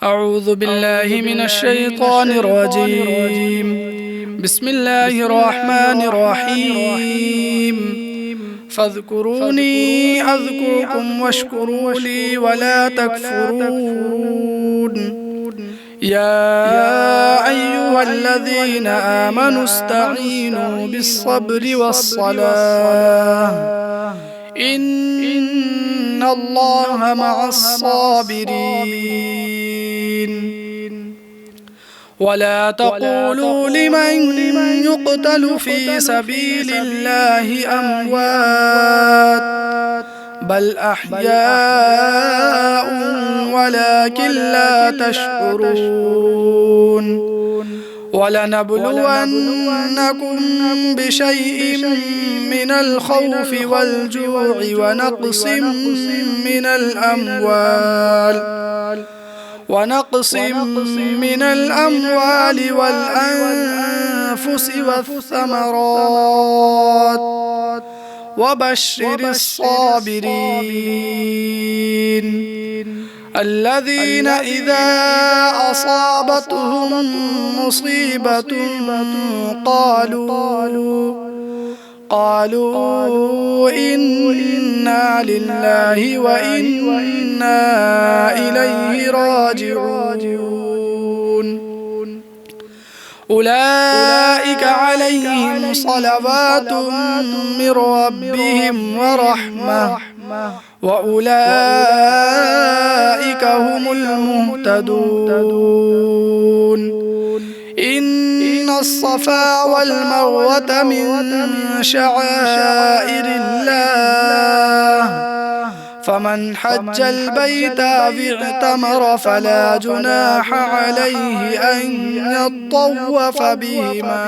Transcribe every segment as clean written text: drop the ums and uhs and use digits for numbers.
أعوذ بالله من الشيطان الرجيم. بسم الله الرحمن الرحيم. فاذكروني أذكركم واشكروا لي ولا تكفرون. يا أيها الذين آمنوا استعينوا بالصبر والصلاة إن الله مع الصابرين. ولا تقولوا لمن يقتل في سبيل الله أموات بل أحياء ولكن لا تشعرون. ولنبلونكم بشيء من الخوف والجوع ونقص من الأموال والأنفس والثمرات وبشر الصابرين الذين إذا أصابتهم مصيبة قالوا إنا لله وإنا إليه راجعون. أولئك عليهم صلوات من ربهم ورحمة وأولئك هم المهتدون. إن الصفا والمروة من شعائر الله فمن حج البيت واعتمر فلا جناح عليه أن يطوف بهما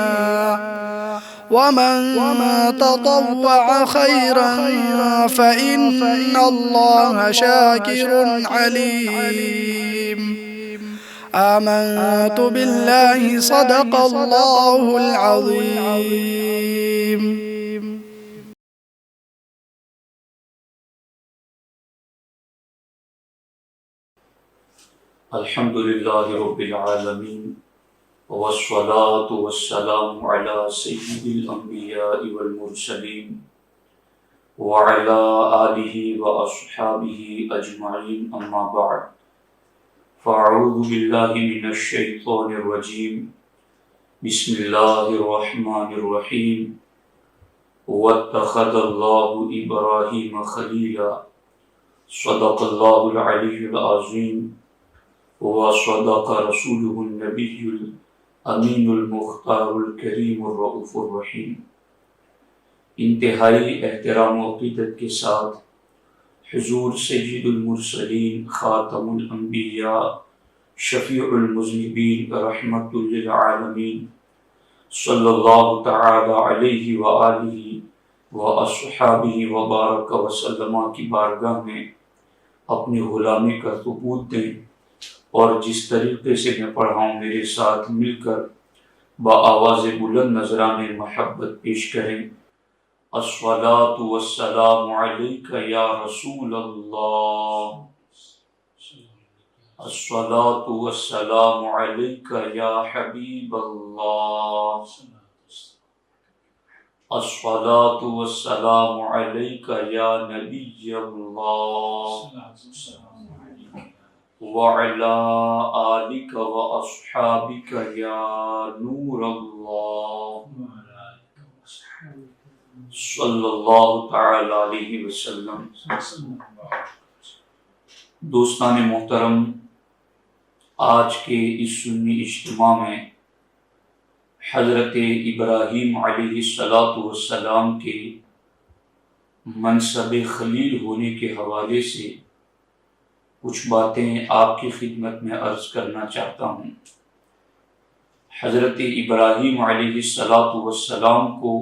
ومن تطوع خيرا فإن الله شاكر عليم. آمنت بالله صدق الله العظيم. الحمد لله رب العالمين والصلاة والسلام على سيد الأنبياء والمرسلين وعلى آله وأصحابه أجمعين أما بعد فأعوذ بالله من الشيطان الرجيم بسم الله الرحمن الرحيم واتخذ الله إبراهيم خليلا صدق الله العلي العظيم وصدق رسوله النبي الأمين المختار الكريم الرؤوف الرحيم. انتہائی احترام و عقیدت کے ساتھ حضور سید المرسلین خاتم الانبیاء شفیع المذنبین رحمت للعالمین صلی اللہ تعالی علیہ وآلہ واصحابہ وبارک وسلم کی بارگاہ میں اپنی غلامی کا ثبوت دیں اور جس طریقے سے میں پڑھا ہوں میرے ساتھ مل کر بآواز بلند نذران محبت پیش کریں. الصلاۃ والسلام علیک یا رسول اللہ، الصلاۃ والسلام علیک یا حبیب اللہ، الصلاۃ والسلام علیک یا نبی اللہ وعلى آلك وأصحابك يا نور الله صلی اللہ تعالی علیہ وسلم. دوستان محترم، آج کے اس سنی اجتماع میں حضرت ابراہیم علیہ السلام کے منصب خلیل ہونے کے حوالے سے کچھ باتیں آپ کی خدمت میں عرض کرنا چاہتا ہوں. حضرت ابراہیم علیہ السلام کو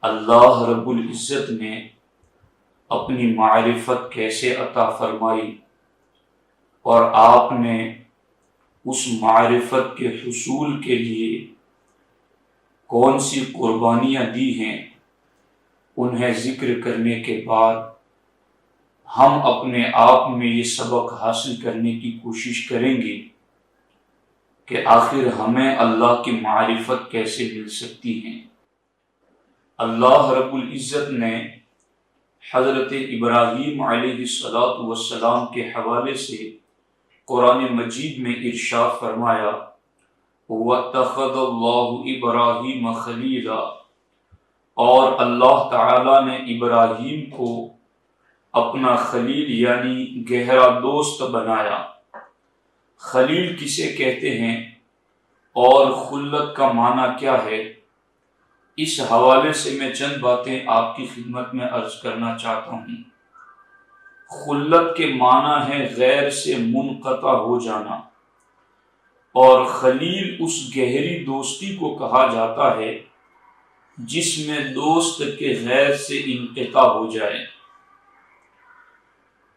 اللہ رب العزت نے اپنی معرفت کیسے عطا فرمائی اور آپ نے اس معرفت کے حصول کے لیے کون سی قربانیاں دی ہیں، انہیں ذکر کرنے کے بعد ہم اپنے آپ میں یہ سبق حاصل کرنے کی کوشش کریں گے کہ آخر ہمیں اللہ کی معرفت کیسے مل سکتی ہے۔ اللہ رب العزت نے حضرت ابراہیم علیہ السلام کے حوالے سے قرآن مجید میں ارشاد فرمایا وَاتَّخَذَ اللَّهُ إِبْرَاهِيمَ خَلِيلًا، اور اللہ تعالی نے ابراہیم کو اپنا خلیل یعنی گہرا دوست بنایا۔ خلیل کسے کہتے ہیں اور خلت کا معنی کیا ہے، اس حوالے سے میں چند باتیں آپ کی خدمت میں عرض کرنا چاہتا ہوں۔ خلت کے معنی ہے غیر سے منقطع ہو جانا، اور خلیل اس گہری دوستی کو کہا جاتا ہے جس میں دوست کے غیر سے انقطاع ہو جائے۔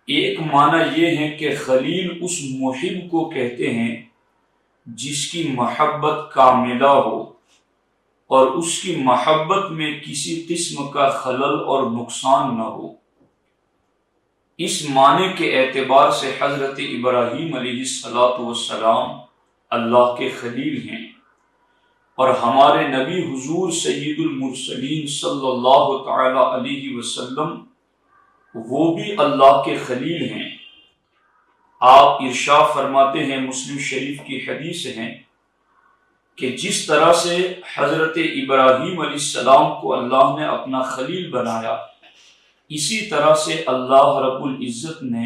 ایک معنی یہ ہے کہ خلیل اس محب کو کہتے ہیں جس کی محبت کاملہ ہو اور اس کی محبت میں کسی قسم کا خلل اور نقصان نہ ہو۔ اس معنی کے اعتبار سے حضرت ابراہیم علیہ السلام اللہ کے خلیل ہیں، اور ہمارے نبی حضور سید المرسلین صلی اللہ تعالی علیہ وسلم وہ بھی اللہ کے خلیل ہیں۔ آپ ارشاد فرماتے ہیں، مسلم شریف کی حدیث ہے کہ جس طرح سے حضرت ابراہیم علیہ السلام کو اللہ نے اپنا خلیل بنایا، اسی طرح سے اللہ رب العزت نے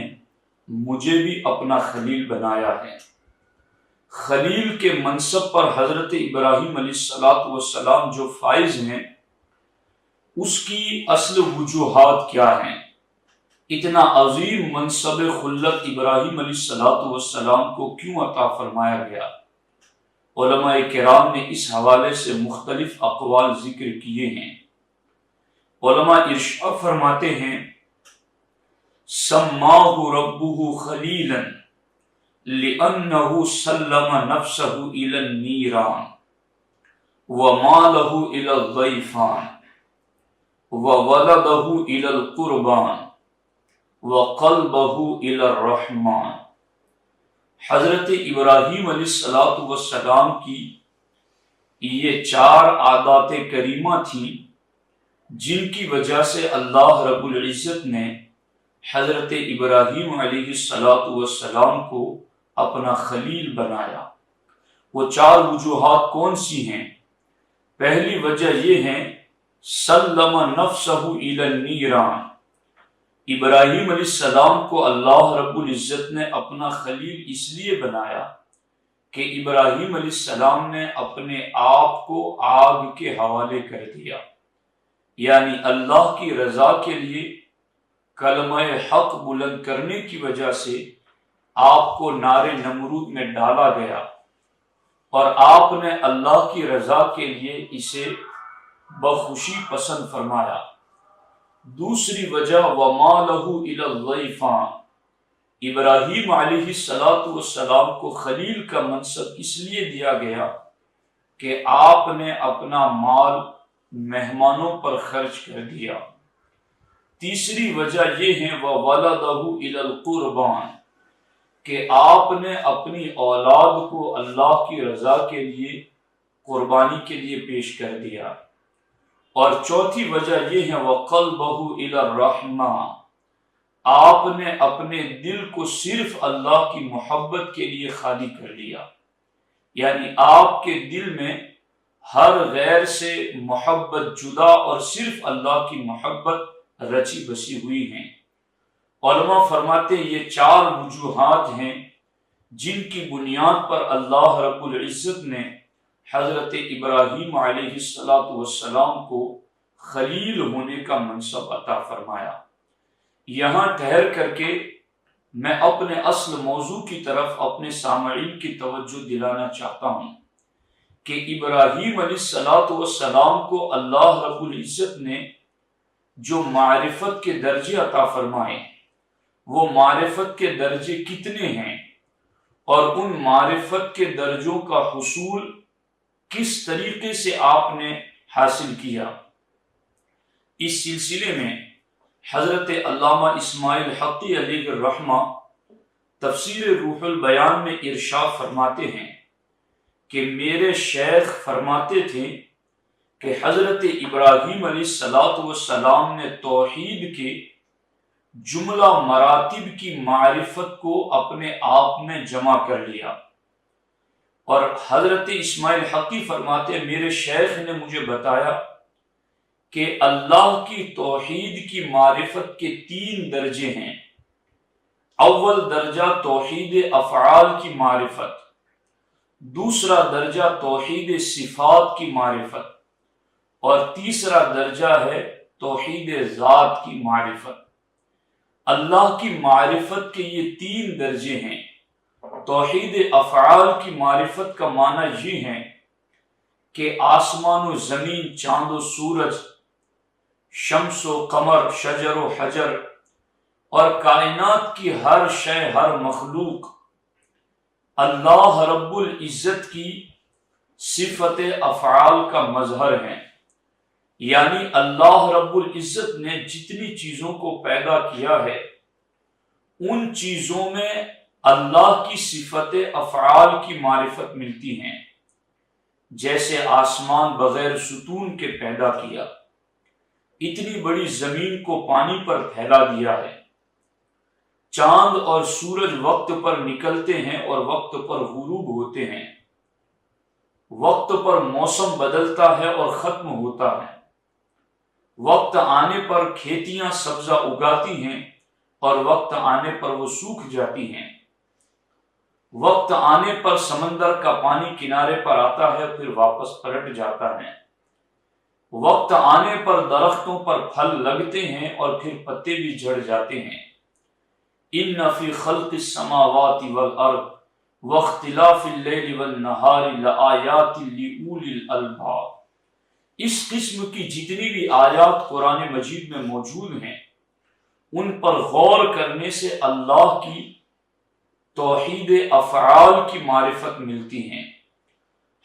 مجھے بھی اپنا خلیل بنایا ہے۔ خلیل کے منصب پر حضرت ابراہیم علیہ السلام جو فائز ہیں، اس کی اصل وجوہات کیا ہیں؟ اتنا عظیم منصب خلت ابراہیم علیہ السلام کو کیوں عطا فرمایا گیا؟ علماء کرام نے اس حوالے سے مختلف اقوال ذکر کیے ہیں۔ علماء ارشاد فرماتے ہیں سماہ ربہ خلیلا لأنہ سلم نفسہ الی النیران ومالہ الی الضیفان وولدہ الی القربان وقلبہ الی الرحمن۔ حضرت ابراہیم علیہ السلام کی یہ 4 عادات کریمہ تھیں جن کی وجہ سے اللہ رب العزت نے حضرت ابراہیم علیہ السلام کو اپنا خلیل بنایا۔ وہ 4 وجوہات کون سی ہیں؟ پہلی وجہ یہ ہے سلم نفسہ الی النیران، ابراہیم علیہ السلام کو اللہ رب العزت نے اپنا خلیل اس لیے بنایا کہ ابراہیم علیہ السلام نے اپنے آپ کو آگ کے حوالے کر دیا، یعنی اللہ کی رضا کے لیے کلمہ حق بلند کرنے کی وجہ سے آپ کو نار نمرود میں ڈالا گیا، اور آپ نے اللہ کی رضا کے لیے اسے بخوشی پسند فرمایا۔ دوسری وجہ وَمَالَهُ إِلَى الضَّيْفَانِ، ابراہیم علیہ السلام کو خلیل کا منصب اس لیے دیا گیا کہ آپ نے اپنا مال مہمانوں پر خرچ کر دیا۔ تیسری وجہ یہ ہے وَوَلَدَهُ إِلَى الْقُرْبَانِ، کہ آپ نے اپنی اولاد کو اللہ کی رضا کے لیے قربانی کے لیے پیش کر دیا۔ اور چوتھی وجہ یہ ہے وَقَلْبَهُ إِلَى الرَّحْمَةِ، آپ نے اپنے دل کو صرف اللہ کی محبت کے لیے خالی کر لیا، یعنی آپ کے دل میں ہر غیر سے محبت جدا اور صرف اللہ کی محبت رچی بسی ہوئی ہیں۔ علماء فرماتے ہیں یہ 4 وجوہات ہیں جن کی بنیاد پر اللہ رب العزت نے حضرت ابراہیم علیہ السلام کو خلیل ہونے کا منصب عطا فرمایا۔ یہاں ٹھہر کر کے میں اپنے اصل موضوع کی طرف اپنے سامعین کی توجہ دلانا چاہتا ہوں کہ ابراہیم علیہ السلام کو اللہ رب العزت نے جو معرفت کے درجے عطا فرمائے، وہ معرفت کے درجے کتنے ہیں، اور ان معرفت کے درجوں کا حصول کس طریقے سے آپ نے حاصل کیا۔ اس سلسلے میں حضرت علامہ اسماعیل حقی علیہ الرحمہ تفسیر روح البیان میں ارشاد فرماتے ہیں کہ میرے شیخ فرماتے تھے کہ حضرت ابراہیم علیہ السلام نے توحید کے جملہ مراتب کی معرفت کو اپنے آپ میں جمع کر لیا، اور حضرت اسماعیل حقی فرماتے میرے شیخ نے مجھے بتایا کہ اللہ کی توحید کی معرفت کے 3 درجے ہیں۔ اول درجہ توحید افعال کی معرفت، دوسرا درجہ توحید صفات کی معرفت، اور تیسرا درجہ ہے توحید ذات کی معرفت۔ اللہ کی معرفت کے یہ 3 درجے ہیں۔ توحید افعال کی معرفت کا معنی یہ ہے کہ آسمان و زمین، چاند و سورج، شمس و قمر، شجر و حجر اور کائنات کی ہر شے، ہر مخلوق اللہ رب العزت کی صفت افعال کا مظہر ہے، یعنی اللہ رب العزت نے جتنی چیزوں کو پیدا کیا ہے ان چیزوں میں اللہ کی صفت افعال کی معرفت ملتی ہیں۔ جیسے آسمان بغیر ستون کے پیدا کیا، اتنی بڑی زمین کو پانی پر پھیلا دیا ہے، چاند اور سورج وقت پر نکلتے ہیں اور وقت پر غروب ہوتے ہیں، وقت پر موسم بدلتا ہے اور ختم ہوتا ہے، وقت آنے پر کھیتیاں سبزہ اگاتی ہیں اور وقت آنے پر وہ سوکھ جاتی ہیں، وقت آنے پر سمندر کا پانی کنارے پر آتا ہے پھر واپس پلٹ جاتا ہے، وقت آنے پر درختوں پر پھل لگتے ہیں اور پھر پتے بھی جھڑ جاتے ہیں۔ ان فی خلق السماوات والارض واختلاف اللیل والنہار لآیات لأولی الالباب، اس قسم کی جتنی بھی آیات قرآن مجید میں موجود ہیں ان پر غور کرنے سے اللہ کی توحید افعال کی معرفت ملتی ہیں۔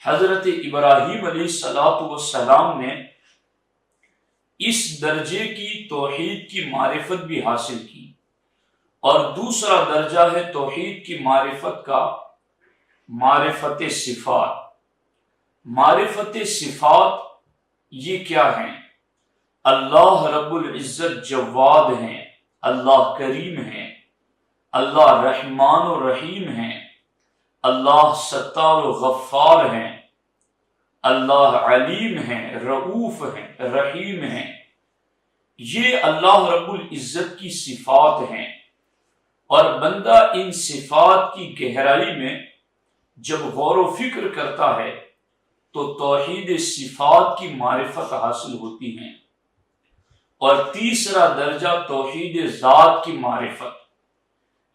حضرت ابراہیم علیہ السلام نے اس درجے کی توحید کی معرفت بھی حاصل کی، اور دوسرا درجہ ہے توحید کی معرفت کا معرفت صفات۔ معرفت صفات یہ کیا ہیں؟ اللہ رب العزت جواد ہیں، اللہ کریم ہیں، اللہ رحمان و رحیم ہیں، اللہ ستار و غفار ہیں، اللہ علیم ہیں، رؤوف ہیں، رحیم ہیں۔ یہ اللہ رب العزت کی صفات ہیں، اور بندہ ان صفات کی گہرائی میں جب غور و فکر کرتا ہے تو توحید صفات کی معرفت حاصل ہوتی ہے۔ اور تیسرا درجہ توحید ذات کی معرفت،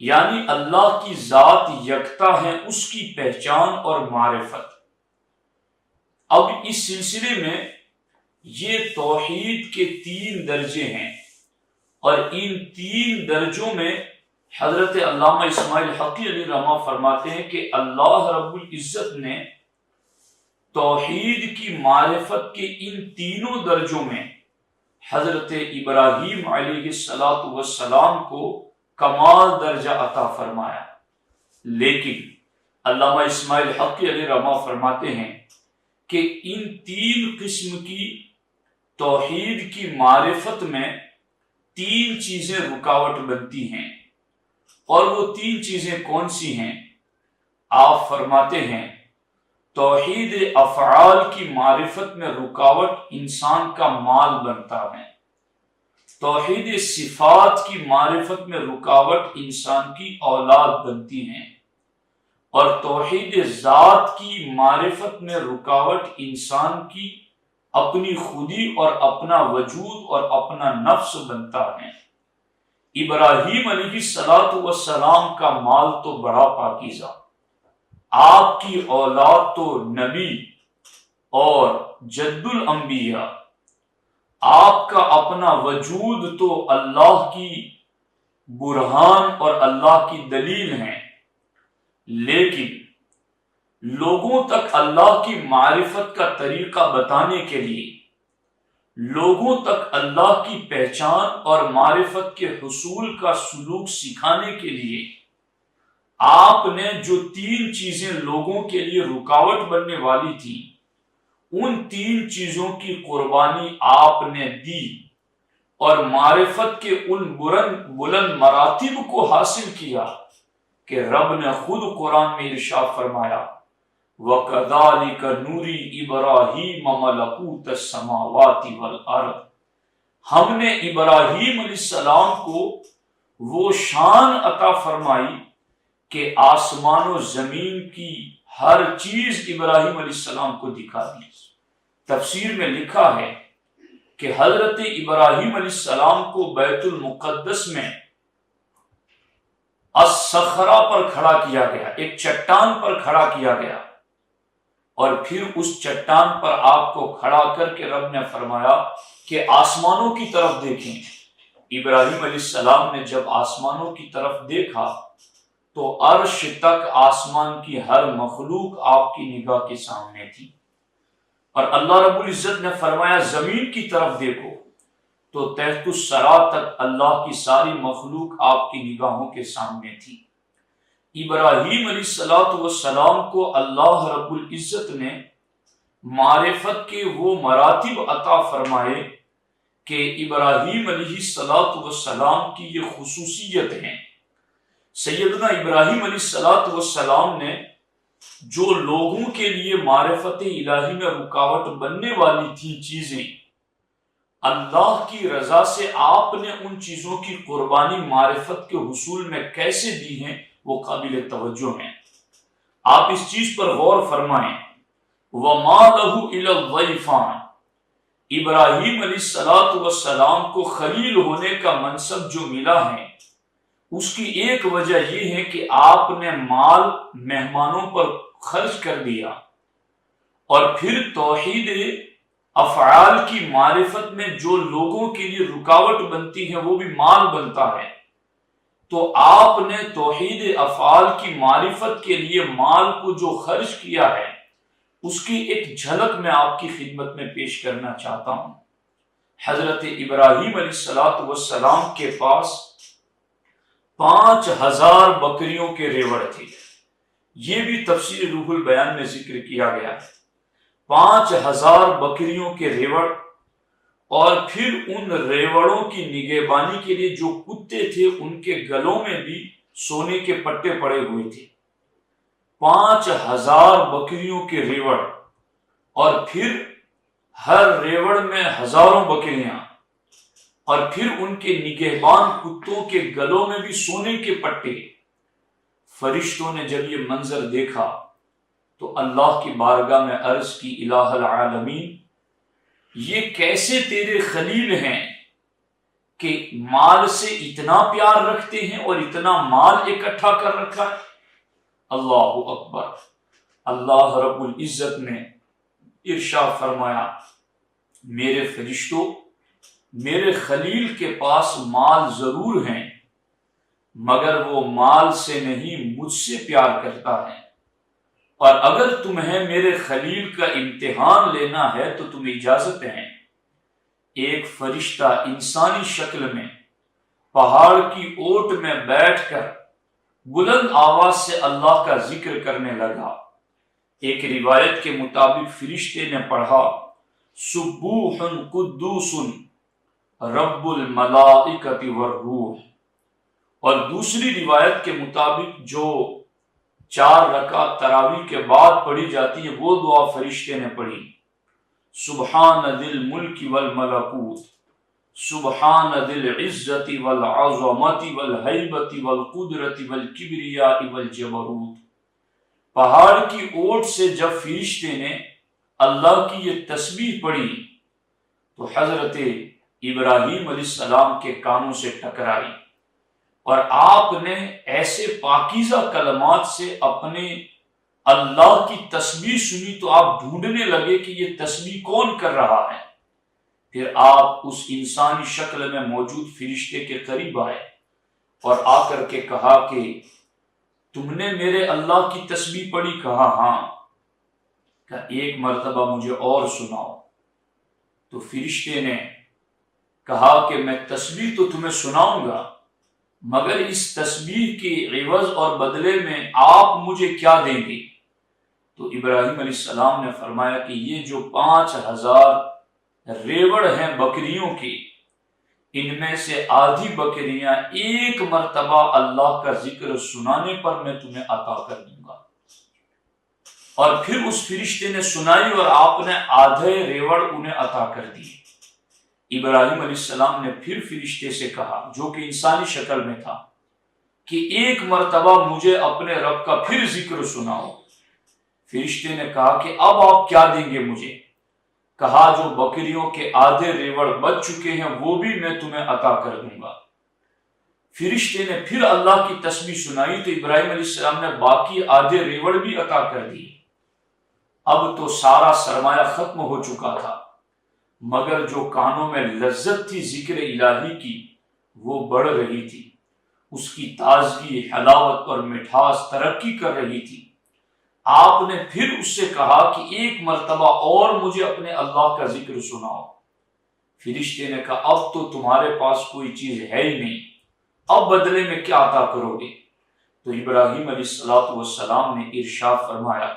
یعنی اللہ کی ذات یکتا ہے، اس کی پہچان اور معرفت۔ اب اس سلسلے میں یہ توحید کے 3 درجے ہیں، اور ان 3 درجوں میں حضرت علامہ اسماعیل حقی علیہ الرحمہ فرماتے ہیں کہ اللہ رب العزت نے توحید کی معرفت کے ان 3 درجوں میں حضرت ابراہیم علیہ السلام کو کمال درجہ عطا فرمایا، لیکن علامہ اسماعیل حقی علیہ الرحمہ فرماتے ہیں کہ ان 3 قسم کی توحید کی معرفت میں 3 چیزیں رکاوٹ بنتی ہیں، اور وہ 3 چیزیں کون سی ہیں؟ آپ فرماتے ہیں توحید افعال کی معرفت میں رکاوٹ انسان کا مال بنتا ہے، توحید صفات کی معرفت میں رکاوٹ انسان کی اولاد بنتی ہیں، اور توحید ذات کی معرفت میں رکاوٹ انسان کی اپنی خودی اور اپنا وجود اور اپنا نفس بنتا ہے۔ ابراہیم علیہ السلام کا مال تو بڑا پاکیزہ، آپ کی اولاد تو نبی اور جد الانبیاء، آپ کا اپنا وجود تو اللہ کی برہان اور اللہ کی دلیل ہیں، لیکن لوگوں تک اللہ کی معرفت کا طریقہ بتانے کے لیے، لوگوں تک اللہ کی پہچان اور معرفت کے حصول کا سلوک سکھانے کے لیے آپ نے جو 3 چیزیں لوگوں کے لیے رکاوٹ بننے والی تھی، ان 3 چیزوں کی قربانی آپ نے دی اور معرفت کے ان بلند مراتب کو حاصل کیا کہ رب نے خود قرآن میں ارشاد فرمایا وَكَذَلِكَ نُرِي إِبْرَاهِيمَ مَلَكُوتَ السَّمَاوَاتِ وَالْأَرْضِ، ہم نے ابراہیم علیہ السلام کو وہ شان عطا فرمائی کہ آسمان و زمین کی ہر چیز ابراہیم علیہ السلام کو دکھا دی۔ تفسیر میں لکھا ہے کہ حضرت ابراہیم علیہ السلام کو بیت المقدس میں الصخرہ پر کھڑا کیا گیا، ایک چٹان پر کھڑا کیا گیا، اور پھر اس چٹان پر آپ کو کھڑا کر کے رب نے فرمایا کہ آسمانوں کی طرف دیکھیں۔ ابراہیم علیہ السلام نے جب آسمانوں کی طرف دیکھا تو عرش تک آسمان کی ہر مخلوق آپ کی نگاہ کے سامنے تھی، اور اللہ رب العزت نے فرمایا زمین کی طرف دیکھو تو تحت الثری تک اللہ کی ساری مخلوق آپ کی نگاہوں کے سامنے تھی۔ ابراہیم علیہ السلام کو اللہ رب العزت نے معرفت کے وہ مراتب عطا فرمائے کہ ابراہیم علیہ السلام کی یہ خصوصیت ہیں۔ سیدنا ابراہیم علیہ السلام نے جو لوگوں کے لیے معرفت الہی میں رکاوٹ بننے والی تھی چیزیں، اللہ کی رضا سے آپ نے ان چیزوں کی قربانی معرفت کے حصول میں کیسے دی ہیں، وہ قابل توجہ ہیں۔ آپ اس چیز پر غور فرمائیں۔ وَمَا لَهُ إِلَى الضَّيْفَانِ، ابراہیم علیہ السلام کو خلیل ہونے کا منصب جو ملا ہے، اس کی ایک وجہ یہ ہے کہ آپ نے مال مہمانوں پر خرچ کر دیا، اور پھر توحید افعال کی معرفت میں جو لوگوں کے لیے رکاوٹ بنتی ہے وہ بھی مال بنتا ہے، تو آپ نے توحید افعال کی معرفت کے لیے مال کو جو خرچ کیا ہے اس کی ایک جھلک میں آپ کی خدمت میں پیش کرنا چاہتا ہوں۔ حضرت ابراہیم علیہ السلام کے پاس 5000 بکریوں کے ریوڑ تھے، یہ بھی تفسیر روح البیان میں ذکر کیا گیا ہے۔ 5000 بکریوں کے ریوڑ، اور پھر ان ریوڑوں کی نگہبانی کے لیے جو کتے تھے ان کے گلوں میں بھی سونے کے پٹے پڑے ہوئے تھے۔ 5000 بکریوں کے ریوڑ، اور پھر ہر ریوڑ میں ہزاروں بکریاں، اور پھر ان کے نگہبان کتوں کے گلوں میں بھی سونے کے پٹے۔ فرشتوں نے جب یہ منظر دیکھا تو اللہ کی بارگاہ میں عرض کی الہ العالمین، یہ کیسے تیرے خلیل ہیں کہ مال سے اتنا پیار رکھتے ہیں اور اتنا مال اکٹھا کر رکھا ہے۔ اللہ اکبر۔ اللہ رب العزت نے ارشاد فرمایا میرے فرشتوں، میرے خلیل کے پاس مال ضرور ہیں مگر وہ مال سے نہیں مجھ سے پیار کرتا ہے، اور اگر تمہیں میرے خلیل کا امتحان لینا ہے تو تمہیں اجازت ہے۔ ایک فرشتہ انسانی شکل میں پہاڑ کی اوٹ میں بیٹھ کر بلند آواز سے اللہ کا ذکر کرنے لگا۔ ایک روایت کے مطابق فرشتے نے پڑھا سبوح قدوس رب الملائکۃ والروح، اور دوسری روایت کے مطابق جو 4 رکعت تراویح کے بعد پڑھی جاتی ہے وہ دعا فرشتے نے پڑھی سبحان ذی الملک والملکوت، سبحان ذی العزت والعظمت والہیبت والقدرت والکبریاء والجبروت۔ پہاڑ کی اوٹ سے جب فرشتے نے اللہ کی یہ تسبیح پڑھی تو حضرت ابراہیم علیہ السلام کے کانوں سے ٹکرائی، اور آپ نے ایسے پاکیزہ کلمات سے اپنے اللہ کی تسبیح سنی تو آپ ڈھونڈنے لگے کہ یہ تسبیح کون کر رہا ہے۔ پھر آپ اس انسانی شکل میں موجود فرشتے کے قریب آئے اور آ کر کے کہا کہ تم نے میرے اللہ کی تسبیح پڑھی؟ کہا ہاں۔ کہ ایک مرتبہ مجھے اور سناؤ۔ تو فرشتے نے کہا کہ میں تسبیح تو تمہیں سناؤں گا، مگر اس تسبیح کے عوض اور بدلے میں آپ مجھے کیا دیں گے؟ تو ابراہیم علیہ السلام نے فرمایا کہ یہ جو 5000 ریوڑ ہیں بکریوں کی، ان میں سے آدھی بکریاں ایک مرتبہ اللہ کا ذکر سنانے پر میں تمہیں عطا کر دوں گا۔ اور پھر اس فرشتے نے سنائی اور آپ نے آدھے ریوڑ انہیں عطا کر دیے۔ ابراہیم علیہ السلام نے پھر فرشتے سے کہا، جو کہ انسانی شکل میں تھا، کہ ایک مرتبہ مجھے اپنے رب کا پھر ذکر سناؤ۔ فرشتے نے کہا کہ اب آپ کیا دیں گے مجھے؟ کہا جو بکریوں کے آدھے ریوڑ بچ چکے ہیں وہ بھی میں تمہیں عطا کر دوں گا۔ فرشتے نے پھر اللہ کی تسبیح سنائی تو ابراہیم علیہ السلام نے باقی آدھے ریوڑ بھی عطا کر دیے۔ اب تو سارا سرمایہ ختم ہو چکا تھا، مگر جو کانوں میں لذت تھی ذکر الہی کی وہ بڑھ رہی تھی، اس کی تازگی، حلاوت اور مٹھاس ترقی کر رہی تھی۔ آپ نے پھر اس سے کہا کہ ایک مرتبہ اور مجھے اپنے اللہ کا ذکر سناؤ۔ فرشتے نے کہا اب تو تمہارے پاس کوئی چیز ہے ہی نہیں، اب بدلے میں کیا عطا کرو گے؟ تو ابراہیم علیہ السلام نے ارشاد فرمایا،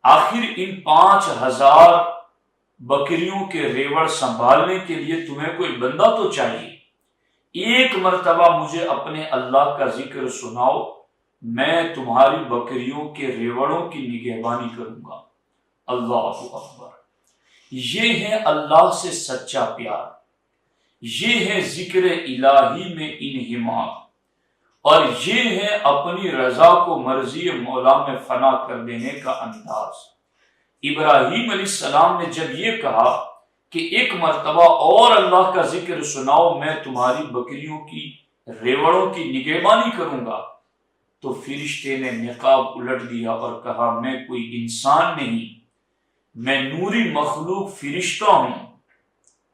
آخر ان 5000 بکریوں کے ریوڑ سنبھالنے کے لیے تمہیں کوئی بندہ تو چاہیے۔ ایک مرتبہ مجھے اپنے اللہ کا ذکر سناؤ، میں تمہاری بکریوں کے ریوڑوں کی نگہبانی کروں گا۔ اللہ اکبر! یہ ہے اللہ سے سچا پیار، یہ ہے ذکر الہی میں انہماک، اور یہ ہے اپنی رضا کو مرضی مولا میں فنا کر دینے کا انداز۔ ابراہیم علیہ السلام نے جب یہ کہا کہ ایک مرتبہ اور اللہ کا ذکر سناؤ، میں تمہاری بکریوں کی ریوڑوں کی نگہبانی کروں گا، تو فرشتے نے نقاب الٹ دیا اور کہا میں کوئی انسان نہیں، میں نوری مخلوق فرشتہ ہوں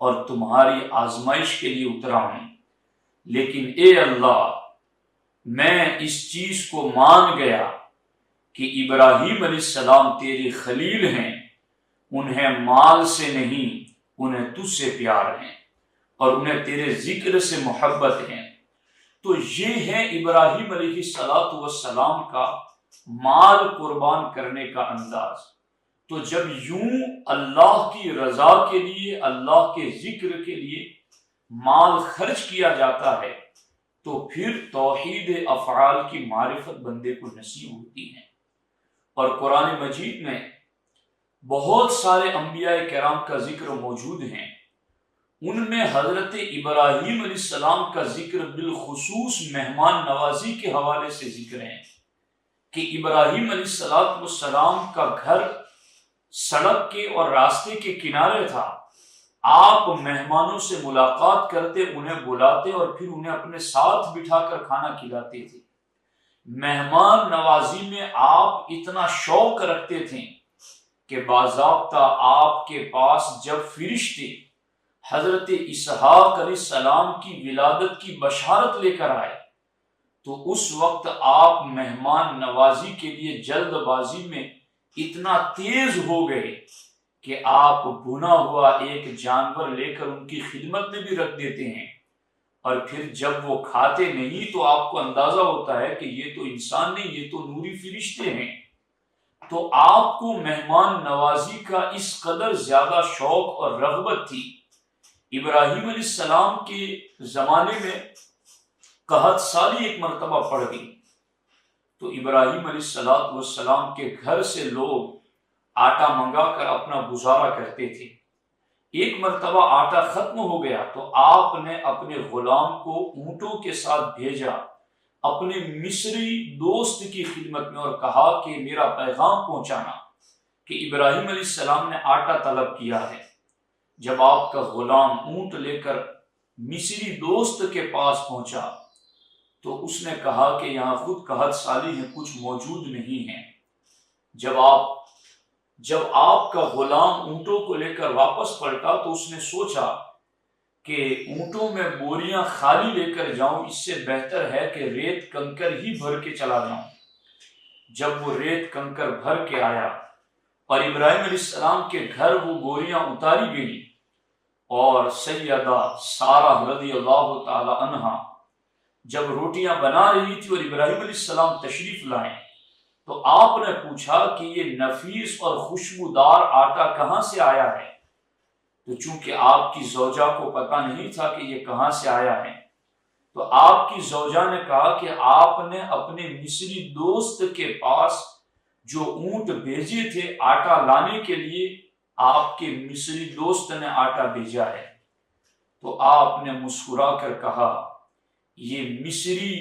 اور تمہاری آزمائش کے لیے اترا ہوں، لیکن اے اللہ میں اس چیز کو مان گیا کہ ابراہیم علیہ السلام تیری خلیل ہیں، انہیں مال سے نہیں، انہیں تجھ سے پیار ہے اور انہیں تیرے ذکر سے محبت ہے۔ تو یہ ہے ابراہیم علیہ السلام کا مال قربان کرنے کا انداز۔ تو جب یوں اللہ کی رضا کے لیے، اللہ کے ذکر کے لیے مال خرچ کیا جاتا ہے تو پھر توحید افعال کی معرفت بندے کو نصیب ہوتی ہے۔ اور قرآن مجید میں بہت سارے انبیاء کرام کا ذکر موجود ہیں، ان میں حضرت ابراہیم علیہ السلام کا ذکر بالخصوص مہمان نوازی کے حوالے سے ذکر ہے کہ ابراہیم علیہ السلام کا گھر سڑک کے اور راستے کے کنارے تھا۔ آپ مہمانوں سے ملاقات کرتے، انہیں بلاتے اور پھر انہیں اپنے ساتھ بٹھا کر کھانا کھلاتے تھے۔ مہمان نوازی میں آپ اتنا شوق رکھتے تھے کہ باضابطہ آپ کے پاس جب فرشتے حضرت اسحاق علیہ السلام کی ولادت کی بشارت لے کر آئے تو اس وقت آپ مہمان نوازی کے لیے جلد بازی میں اتنا تیز ہو گئے کہ آپ بھنا ہوا ایک جانور لے کر ان کی خدمت میں بھی رکھ دیتے ہیں، اور پھر جب وہ کھاتے نہیں تو آپ کو اندازہ ہوتا ہے کہ یہ تو انسان نہیں، یہ تو نوری فرشتے ہیں۔ تو آپ کو مہمان نوازی کا اس قدر زیادہ شوق اور رغبت تھی۔ ابراہیم علیہ السلام کے زمانے میں قحط سالی ایک مرتبہ پڑ گئی، تو ابراہیم علیہ السلام کے گھر سے لوگ آٹا منگا کر اپنا گزارا کرتے تھے۔ ایک مرتبہ آٹا ختم ہو گیا تو آپ نے اپنے غلام کو اونٹوں کے ساتھ بھیجا اپنے مصری دوست کی خدمت میں اور کہا کہ میرا پیغام پہنچانا کہ ابراہیم علیہ السلام نے آٹا طلب کیا ہے۔ جب آپ کا غلام اونٹ لے کر مصری دوست کے پاس پہنچا تو اس نے کہا کہ یہاں خود قحط سالی ہے، کچھ موجود نہیں ہے۔ جب آپ کا غلام اونٹوں کو لے کر واپس پلٹا تو اس نے سوچا کہ اونٹوں میں بوریاں خالی لے کر جاؤں، اس سے بہتر ہے کہ ریت کنکر ہی بھر کے چلا جاؤں۔ جب وہ ریت کنکر بھر کے آیا اور ابراہیم علیہ السلام کے گھر وہ بوریاں اتاری گئی اور سیدہ سارہ رضی اللہ تعالی عنہا جب روٹیاں بنا رہی تھی اور ابراہیم علیہ السلام تشریف لائے تو آپ نے پوچھا کہ یہ نفیس اور خوشبودار آٹا کہاں سے آیا ہے؟ تو چونکہ آپ کی زوجہ کو پتہ نہیں تھا کہ یہ کہاں سے آیا ہے، تو آپ کی زوجہ نے کہا کہ آپ نے اپنے مصری دوست کے پاس جو اونٹ بھیجے تھے آٹا لانے کے لیے، آپ کے مصری دوست نے آٹا بھیجا ہے۔ تو آپ نے مسکرا کر کہا یہ مصری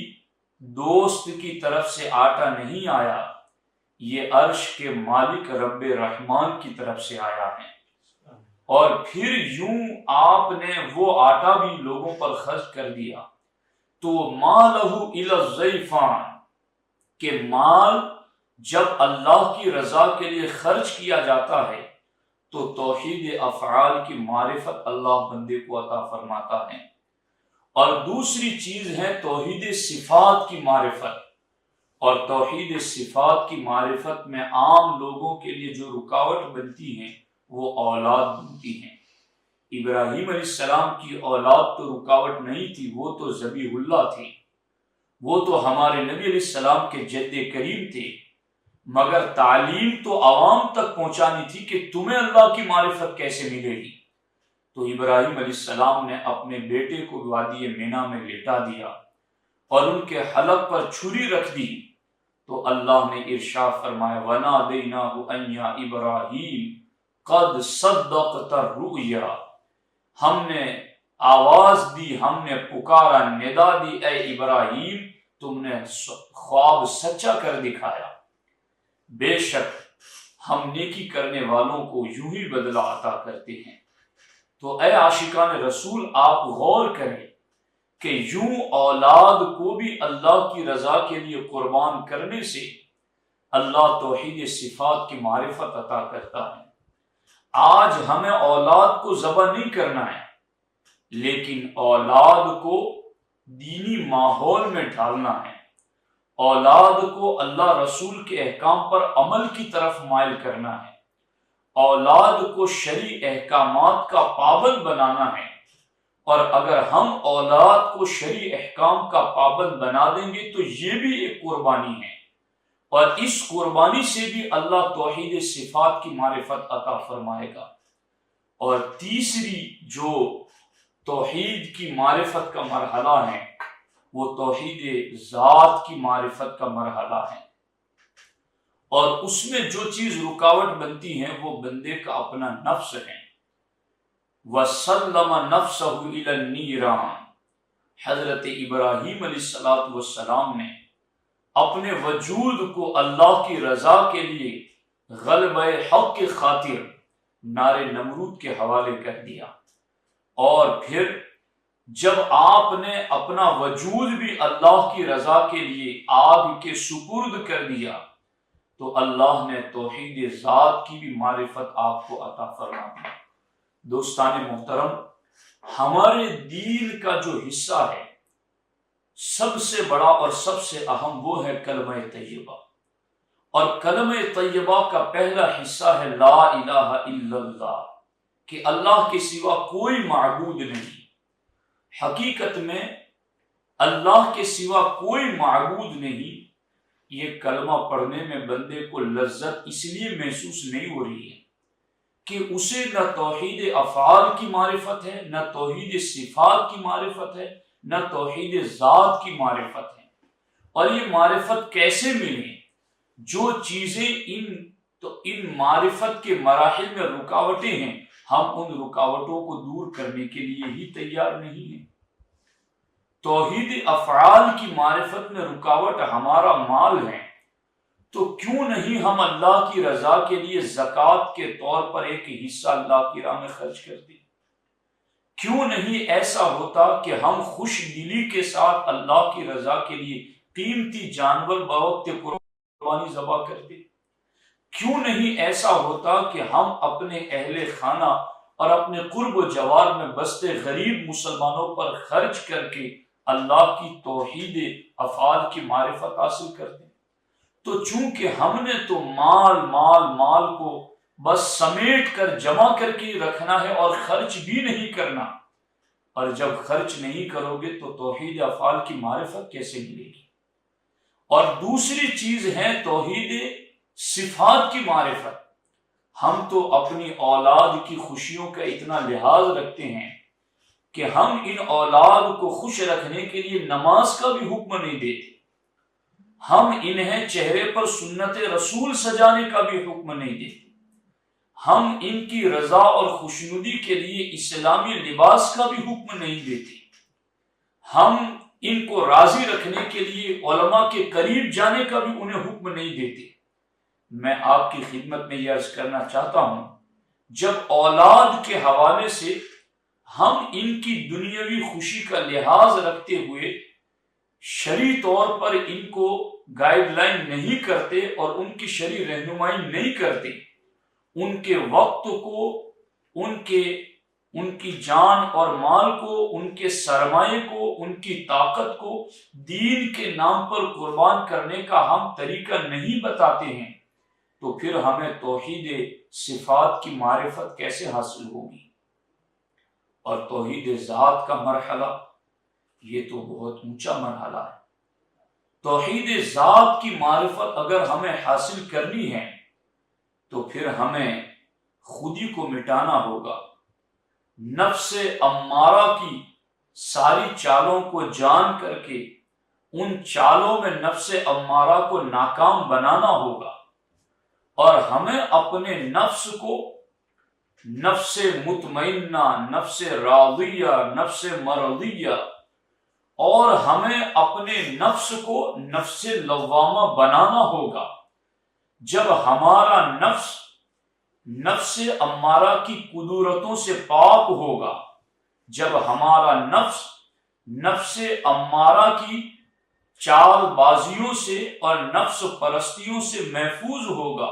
دوست کی طرف سے آٹا نہیں آیا، یہ عرش کے مالک رب رحمان کی طرف سے آیا ہے۔ اور پھر یوں آپ نے وہ آٹا بھی لوگوں پر خرچ کر دیا۔ تو مالہ الی الضیفان کہ مال جب اللہ کی رضا کے لیے خرچ کیا جاتا ہے تو توحید افعال کی معرفت اللہ بندے کو عطا فرماتا ہے۔ اور دوسری چیز ہے توحید صفات کی معرفت، اور توحید صفات کی معرفت میں عام لوگوں کے لیے جو رکاوٹ بنتی ہیں وہ اولاد بنتی ہیں۔ ابراہیم علیہ السلام کی اولاد تو رکاوٹ نہیں تھی، وہ تو ذبیح اللہ تھی، وہ تو ہمارے نبی علیہ السلام کے جد کریم تھے، مگر تعلیم تو عوام تک پہنچانی تھی کہ تمہیں اللہ کی معرفت کیسے ملے گی۔ تو ابراہیم علیہ السلام نے اپنے بیٹے کو وادی مینا میں لٹا دیا اور ان کے حلق پر چھری رکھ دی، تو اللہ نے ارشاد فرمایا وَنَادَيْنَاهُ أَن يَا إِبْرَاهِيمُ قَدْ صَدَّقْتَ الرُّؤْيَا، ہم نے آواز دی، ہم نے پکارا، ندا دی، اے ابراہیم تم نے خواب سچا کر دکھایا، بے شک ہم نیکی کرنے والوں کو یوں ہی بدلہ عطا کرتے ہیں۔ تو اے عاشقان رسول آپ غور کریں کہ یوں اولاد کو بھی اللہ کی رضا کے لیے قربان کرنے سے اللہ توحید صفات کی معرفت عطا کرتا ہے۔ آج ہمیں اولاد کو ذبح نہیں کرنا ہے، لیکن اولاد کو دینی ماحول میں ڈالنا ہے، اولاد کو اللہ رسول کے احکام پر عمل کی طرف مائل کرنا ہے، اولاد کو شرعی احکامات کا پابند بنانا ہے۔ اور اگر ہم اولاد کو شرعی احکام کا پابند بنا دیں گے تو یہ بھی ایک قربانی ہے، اور اس قربانی سے بھی اللہ توحید صفات کی معرفت عطا فرمائے گا۔ اور تیسری جو توحید کی معرفت کا مرحلہ ہے وہ توحید ذات کی معرفت کا مرحلہ ہے، اور اس میں جو چیز رکاوٹ بنتی ہے وہ بندے کا اپنا نفس ہے۔ وَسَلَّمَ نَفْسَهُ إِلَى النِّيرَانِ، حضرت ابراہیم علیہ السلام نے اپنے وجود کو اللہ کی رضا کے لیے غلبہ حق کی خاطر نار نمرود کے حوالے کر دیا، اور پھر جب آپ نے اپنا وجود بھی اللہ کی رضا کے لیے آگ کے سپرد کر دیا تو اللہ نے توحید ذات کی بھی معرفت آپ کو عطا فرما دی۔ دوستان محترم، ہمارے دین کا جو حصہ ہے سب سے بڑا اور سب سے اہم وہ ہے کلمہ طیبہ، اور کلمہ طیبہ کا پہلا حصہ ہے لا الہ الا اللہ، کہ اللہ کے سوا کوئی معبود نہیں۔ حقیقت میں اللہ کے سوا کوئی معبود نہیں، یہ کلمہ پڑھنے میں بندے کو لذت اس لیے محسوس نہیں ہو رہی ہے کہ اسے نہ توحید افعال کی معرفت ہے، نہ توحید صفات کی معرفت ہے، نہ توحید ذات کی معرفت ہے۔ اور یہ معرفت کیسے ملے؟ جو چیزیں ان معرفت کے مراحل میں رکاوٹیں ہیں، ہم ان رکاوٹوں کو دور کرنے کے لیے ہی تیار نہیں ہیں۔ توحید افعال کی معرفت میں رکاوٹ ہمارا مال ہے، تو کیوں نہیں ہم اللہ کی رضا کے لیے زکوٰۃ کے طور پر ایک حصہ اللہ کی راہ میں خرچ کرتے؟ کیوں نہیں ایسا ہوتا کہ ہم خوش دلی کے ساتھ اللہ کی رضا کے لیے قیمتی جانور بوقت قربانی ذبح کرتے؟ کیوں نہیں ایسا ہوتا کہ ہم اپنے اہل خانہ اور اپنے قرب و جوار میں بستے غریب مسلمانوں پر خرچ کر کے اللہ کی توحید افعال کی معرفت حاصل کرتے؟ تو چونکہ ہم نے تو مال کو بس سمیٹ کر جمع کر کے رکھنا ہے اور خرچ بھی نہیں کرنا. اور جب خرچ نہیں کرو گے تو توحید افعال کی معرفت کیسے ملے گی؟ اور دوسری چیز ہے توحید صفات کی معرفت. ہم تو اپنی اولاد کی خوشیوں کا اتنا لحاظ رکھتے ہیں کہ ہم ان اولاد کو خوش رکھنے کے لیے نماز کا بھی حکم نہیں دیتے. ہم انہیں چہرے پر سنت رسول سجانے کا بھی حکم نہیں دیتے. ہم ان کی رضا اور خوشنودی کے لیے اسلامی لباس کا بھی حکم نہیں دیتے. ہم ان کو راضی رکھنے کے لیے علماء کے قریب جانے کا بھی انہیں حکم نہیں دیتے. میں آپ کی خدمت میں یہ عرض کرنا چاہتا ہوں، جب اولاد کے حوالے سے ہم ان کی دنیاوی خوشی کا لحاظ رکھتے ہوئے شرعی طور پر ان کو گائیڈ لائن نہیں کرتے اور ان کی شرعی رہنمائی نہیں کرتے، ان کے وقت کو، ان کی جان اور مال کو، ان کے سرمایے کو، ان کی طاقت کو دین کے نام پر قربان کرنے کا ہم طریقہ نہیں بتاتے ہیں، تو پھر ہمیں توحید صفات کی معرفت کیسے حاصل ہوگی؟ اور توحید ذات کا مرحلہ یہ تو بہت اونچا مرحلہ ہے. توحید ذات کی معرفت اگر ہمیں حاصل کرنی ہے تو پھر ہمیں خودی کو مٹانا ہوگا. نفس امارہ کی ساری چالوں کو جان کر کے ان چالوں میں نفس امارہ کو ناکام بنانا ہوگا، اور ہمیں اپنے نفس کو نفس مطمئنہ، نفس راضیہ، نفس مرضیہ، اور ہمیں اپنے نفس کو نفس لوامہ بنانا ہوگا. جب ہمارا نفس امارہ کی قدرتوں سے پاک ہوگا، جب ہمارا نفس امارہ کی چال بازیوں سے اور نفس پرستیوں سے محفوظ ہوگا،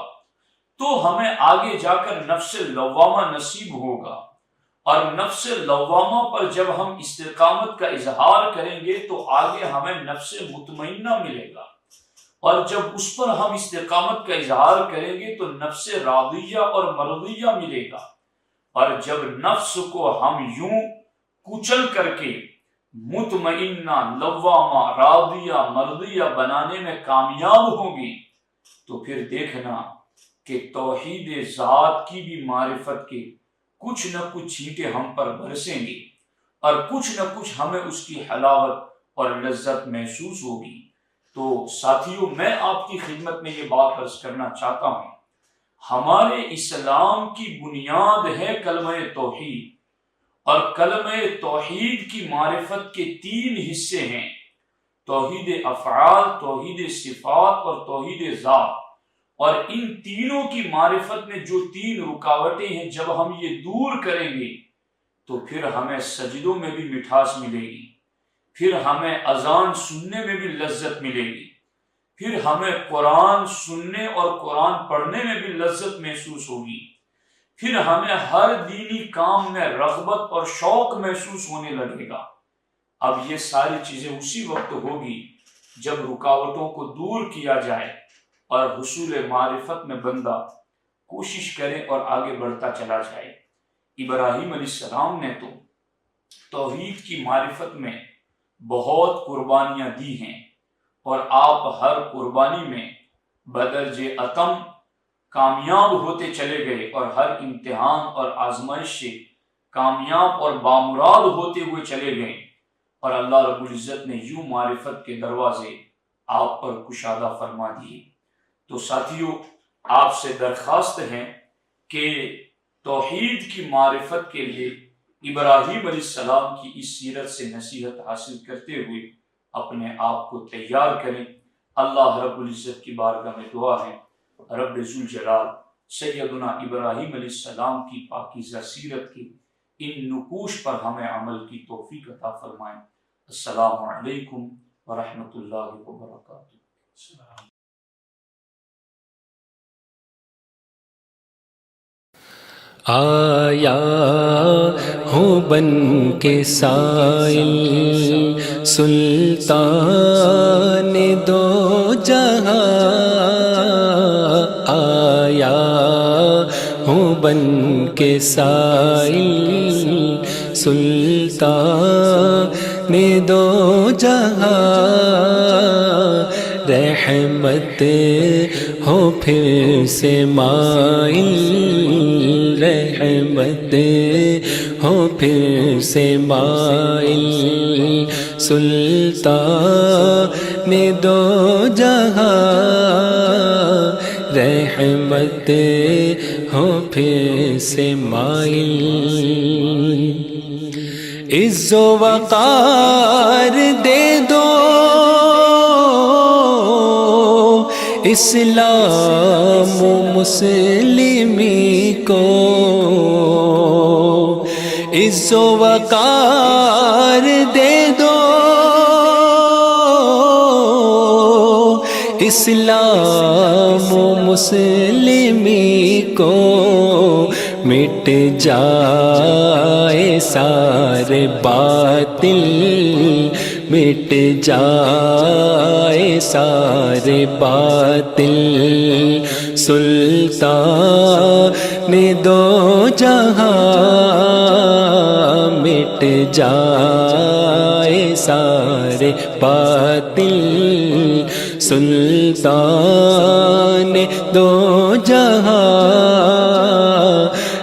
تو ہمیں آگے جا کر نفس لوامہ نصیب ہوگا. اور نفس لوامہ پر جب ہم استقامت کا اظہار کریں گے تو آگے ہمیں نفس مطمئنہ ملے گا، اور جب اس پر ہم استقامت کا اظہار کریں گے تو نفس راضیہ اور مرضیہ ملے گا. اور جب نفس کو ہم یوں کچل کر کے مطمئنہ، لوامہ، راضیہ، مرضیہ بنانے میں کامیاب ہوں گے تو پھر دیکھنا کہ توحید ذات کی بھی معرفت کے کچھ نہ کچھ چھینٹے ہم پر برسیں گے، اور کچھ نہ کچھ ہمیں اس کی حلاوت اور لذت محسوس ہوگی. تو ساتھیوں، میں آپ کی خدمت میں یہ بات عرض کرنا چاہتا ہوں، ہمارے اسلام کی بنیاد ہے کلمہ توحید، اور کلمہ توحید کی معرفت کے 3 حصے ہیں: توحید افعال، توحید صفات اور توحید ذات. اور ان تینوں کی معرفت میں جو 3 رکاوٹیں ہیں، جب ہم یہ دور کریں گے تو پھر ہمیں سجدوں میں بھی مٹھاس ملے گی، پھر ہمیں اذان سننے میں بھی لذت ملے گی، پھر ہمیں قرآن سننے اور قرآن پڑھنے میں بھی لذت محسوس ہوگی، پھر ہمیں ہر دینی کام میں رغبت اور شوق محسوس ہونے لگے گا. اب یہ ساری چیزیں اسی وقت ہوگی جب رکاوٹوں کو دور کیا جائے اور حصول معرفت میں بندہ کوشش کرے اور آگے بڑھتا چلا جائے. ابراہیم علیہ السلام نے تو توحید کی معرفت میں بہت قربانیاں دی ہیں، اور آپ ہر قربانی میں بدرج اتم کامیاب ہوتے چلے گئے، اور ہر امتحان اور آزمائش سے کامیاب اور بامراد ہوتے ہوئے چلے گئے، اور اللہ رب العزت نے یوں معرفت کے دروازے آپ پر کشادہ فرما دیے. تو ساتھیوں، آپ سے درخواست ہے کہ توحید کی معرفت کے لیے ابراہیم علیہ السلام کی اس سیرت سے نصیحت حاصل کرتے ہوئے اپنے آپ کو تیار کریں. اللہ رب العزت کی بارگاہ میں دعا ہے، رب ذوالجلال سیدنا ابراہیم علیہ السلام کی پاکیزہ سیرت کے ان نقوش پر ہمیں عمل کی توفیق عطا فرمائیں. السلام علیکم ورحمۃ اللہ وبرکاتہ. آیا ہوں بن کے سائل سلطان دو جہاں، آیا بن کے سائل سلطان دو جہاں رحمت ہو پھر سے مائل رحمت ہو پھر سے مائل سلطان دو جہاں رحمت ہو پھر سے مائل عز و وقار دے دو اسلام و مسلمی کو عز و وقار دے دو اسلام و مسلمی کو مٹ جائے سارے باطل مٹ جائے سارے باطل سلطان دو جہاں مٹ جائے سارے باطل سلطان دو جہاں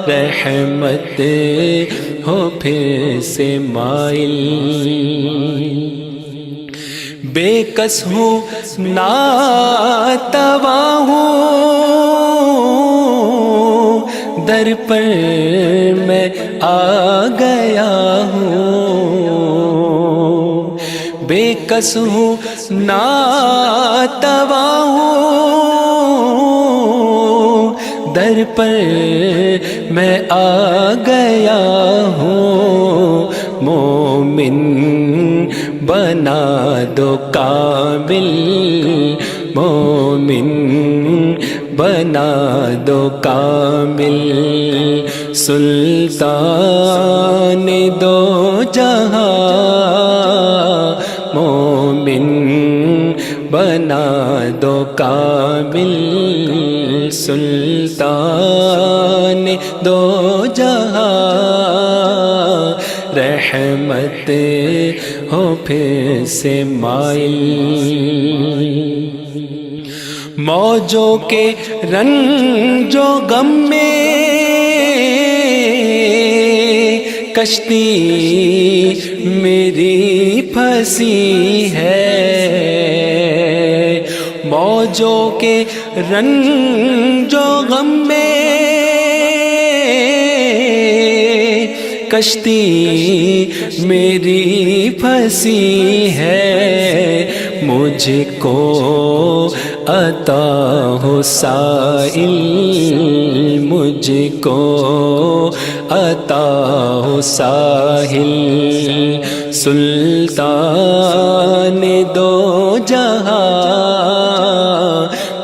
رحمت ہو پھر سے مائل بے کس ہوں ناتوا ہوں در پر میں آ گیا ہوں بے کس ہوں ناتوا ہوں در پر میں آ گیا ہوں مومن بنا دو کامل مومن بنا دو کامل سلطان دو جہاں مومن بنا دو کامل سلطان دو جہاں رحمت ہو پھر سے مائل موجوں کے رنج و غم میں کشتی میری پھنسی ہے موجوں کے رنج و غم میں کشتی میری پھنسی ہے مجھ کو عطا ہو سائل مجھ کو عطا ہو ساحل سلطان دو جہاں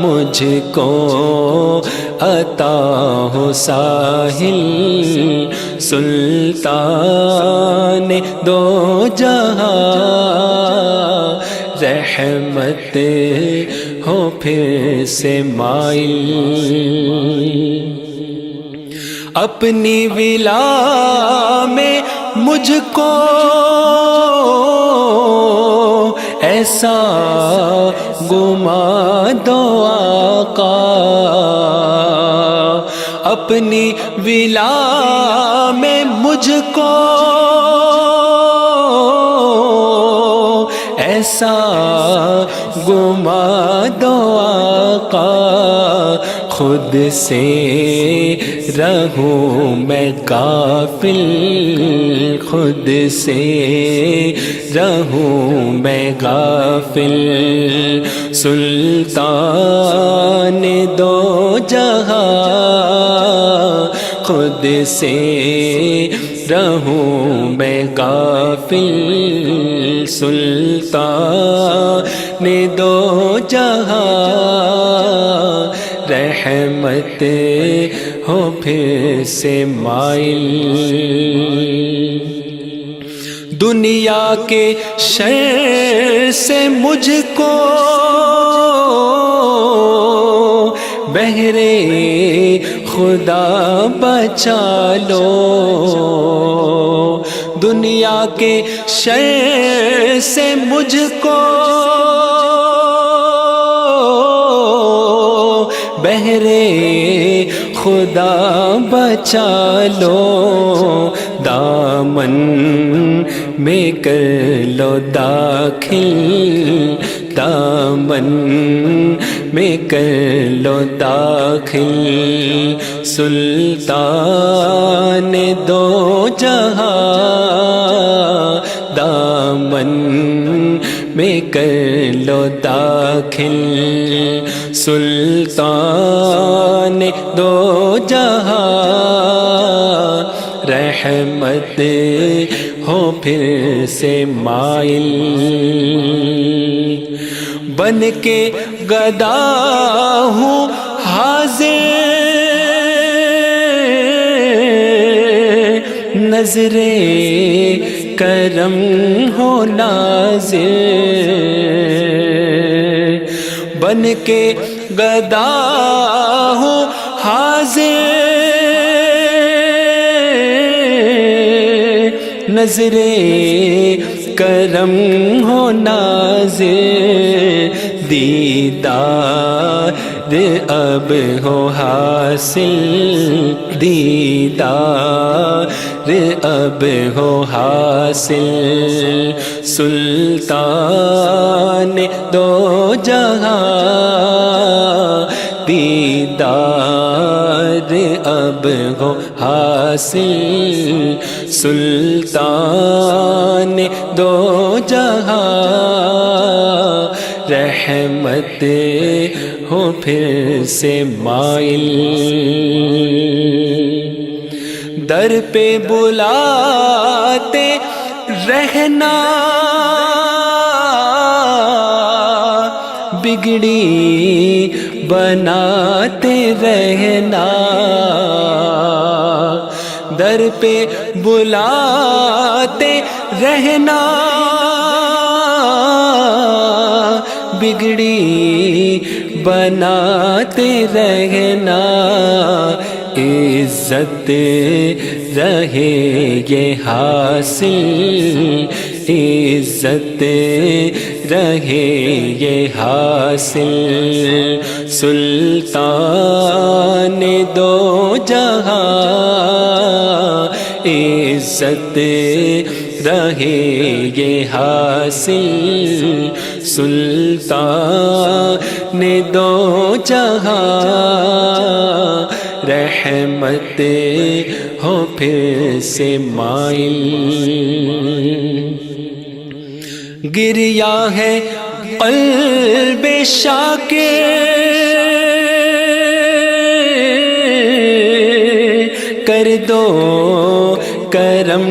مجھ کو عطا ہو ساحل سلطان دو جہاں رحمت ہو پھر سے مائل اپنی ولا میں مجھ کو ایسا گما دو آقا اپنی ولا میں مجھ کو ایسا گما دو آقا خود سے رہوں میں غافل خود سے رہوں میں غافل سلطان دو جہاں خود سے رہوں میں غافل سلطان دو جہاں رحمت ہو پھر سے مائل دنیا کے شر سے مجھ کو بہرے خدا بچا لو، دنیا کے شر سے مجھ کو بہرے خدا بچا لو، دامن میں کر لو داخل، دامن میں کر لو داخل، سلطان دو جہاں دامن میں کر لو داخل، سلطان دو جہاں رحمت ہو پھر سے مائل، بن کے گدا ہوں حاضر، نظر کرم ہو نازر، بن کے گدا ہوں حاضر، نظر کرم ہو نازر، دیدار اب ہو حاصل، دیدار اب ہو حاصل، سلطان دو جہاں دیدار اب ہو حاصل، سلطان دو جہاں رحمت ہو پھر سے مائل، در پہ بلاتے رہنا بگڑی بناتے رہنا، در پہ بلاتے رہنا بگڑی بناتے رہنا، عزت رہے یہ حاصل، عزت رہے یہ حاصل، سلطان دو جہاں عزت رہے یہ حاصل، سلطان دو جہاں رحمت ہو پھر سے مائل، گریا ہے قلب شاکر، کر دو کرم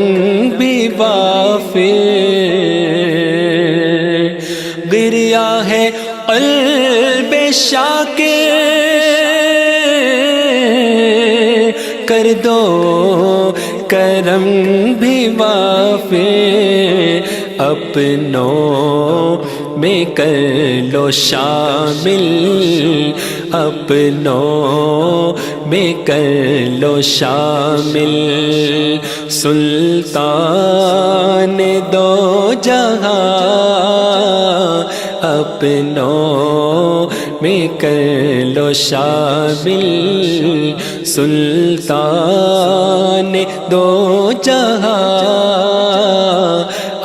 بھی وافر، گریا ہے قلب شاکر، کر دو کرم بھی وافر، اپنوں میں کر لو شامل، اپنوں میں کر لو شامل، سلطان دو جہاں اپنوں میں کر لو شامل، سلطان دو جہاں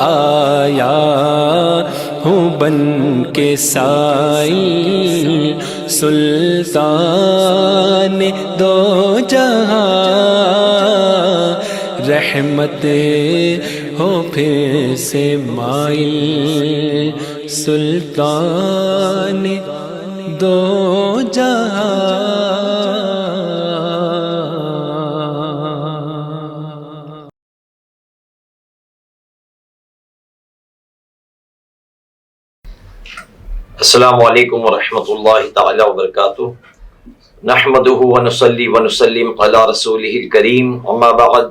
آیا ہوں بن کے سائل، سلطان دو جہاں رحمت ہو پھر سے مائل، سلطان دو جہاں۔ السلام علیکم ورحمۃ اللہ تعالی وبرکاتہ، نحمدہ ونصلی ونسلم علی رسولہ الکریم، اما بعد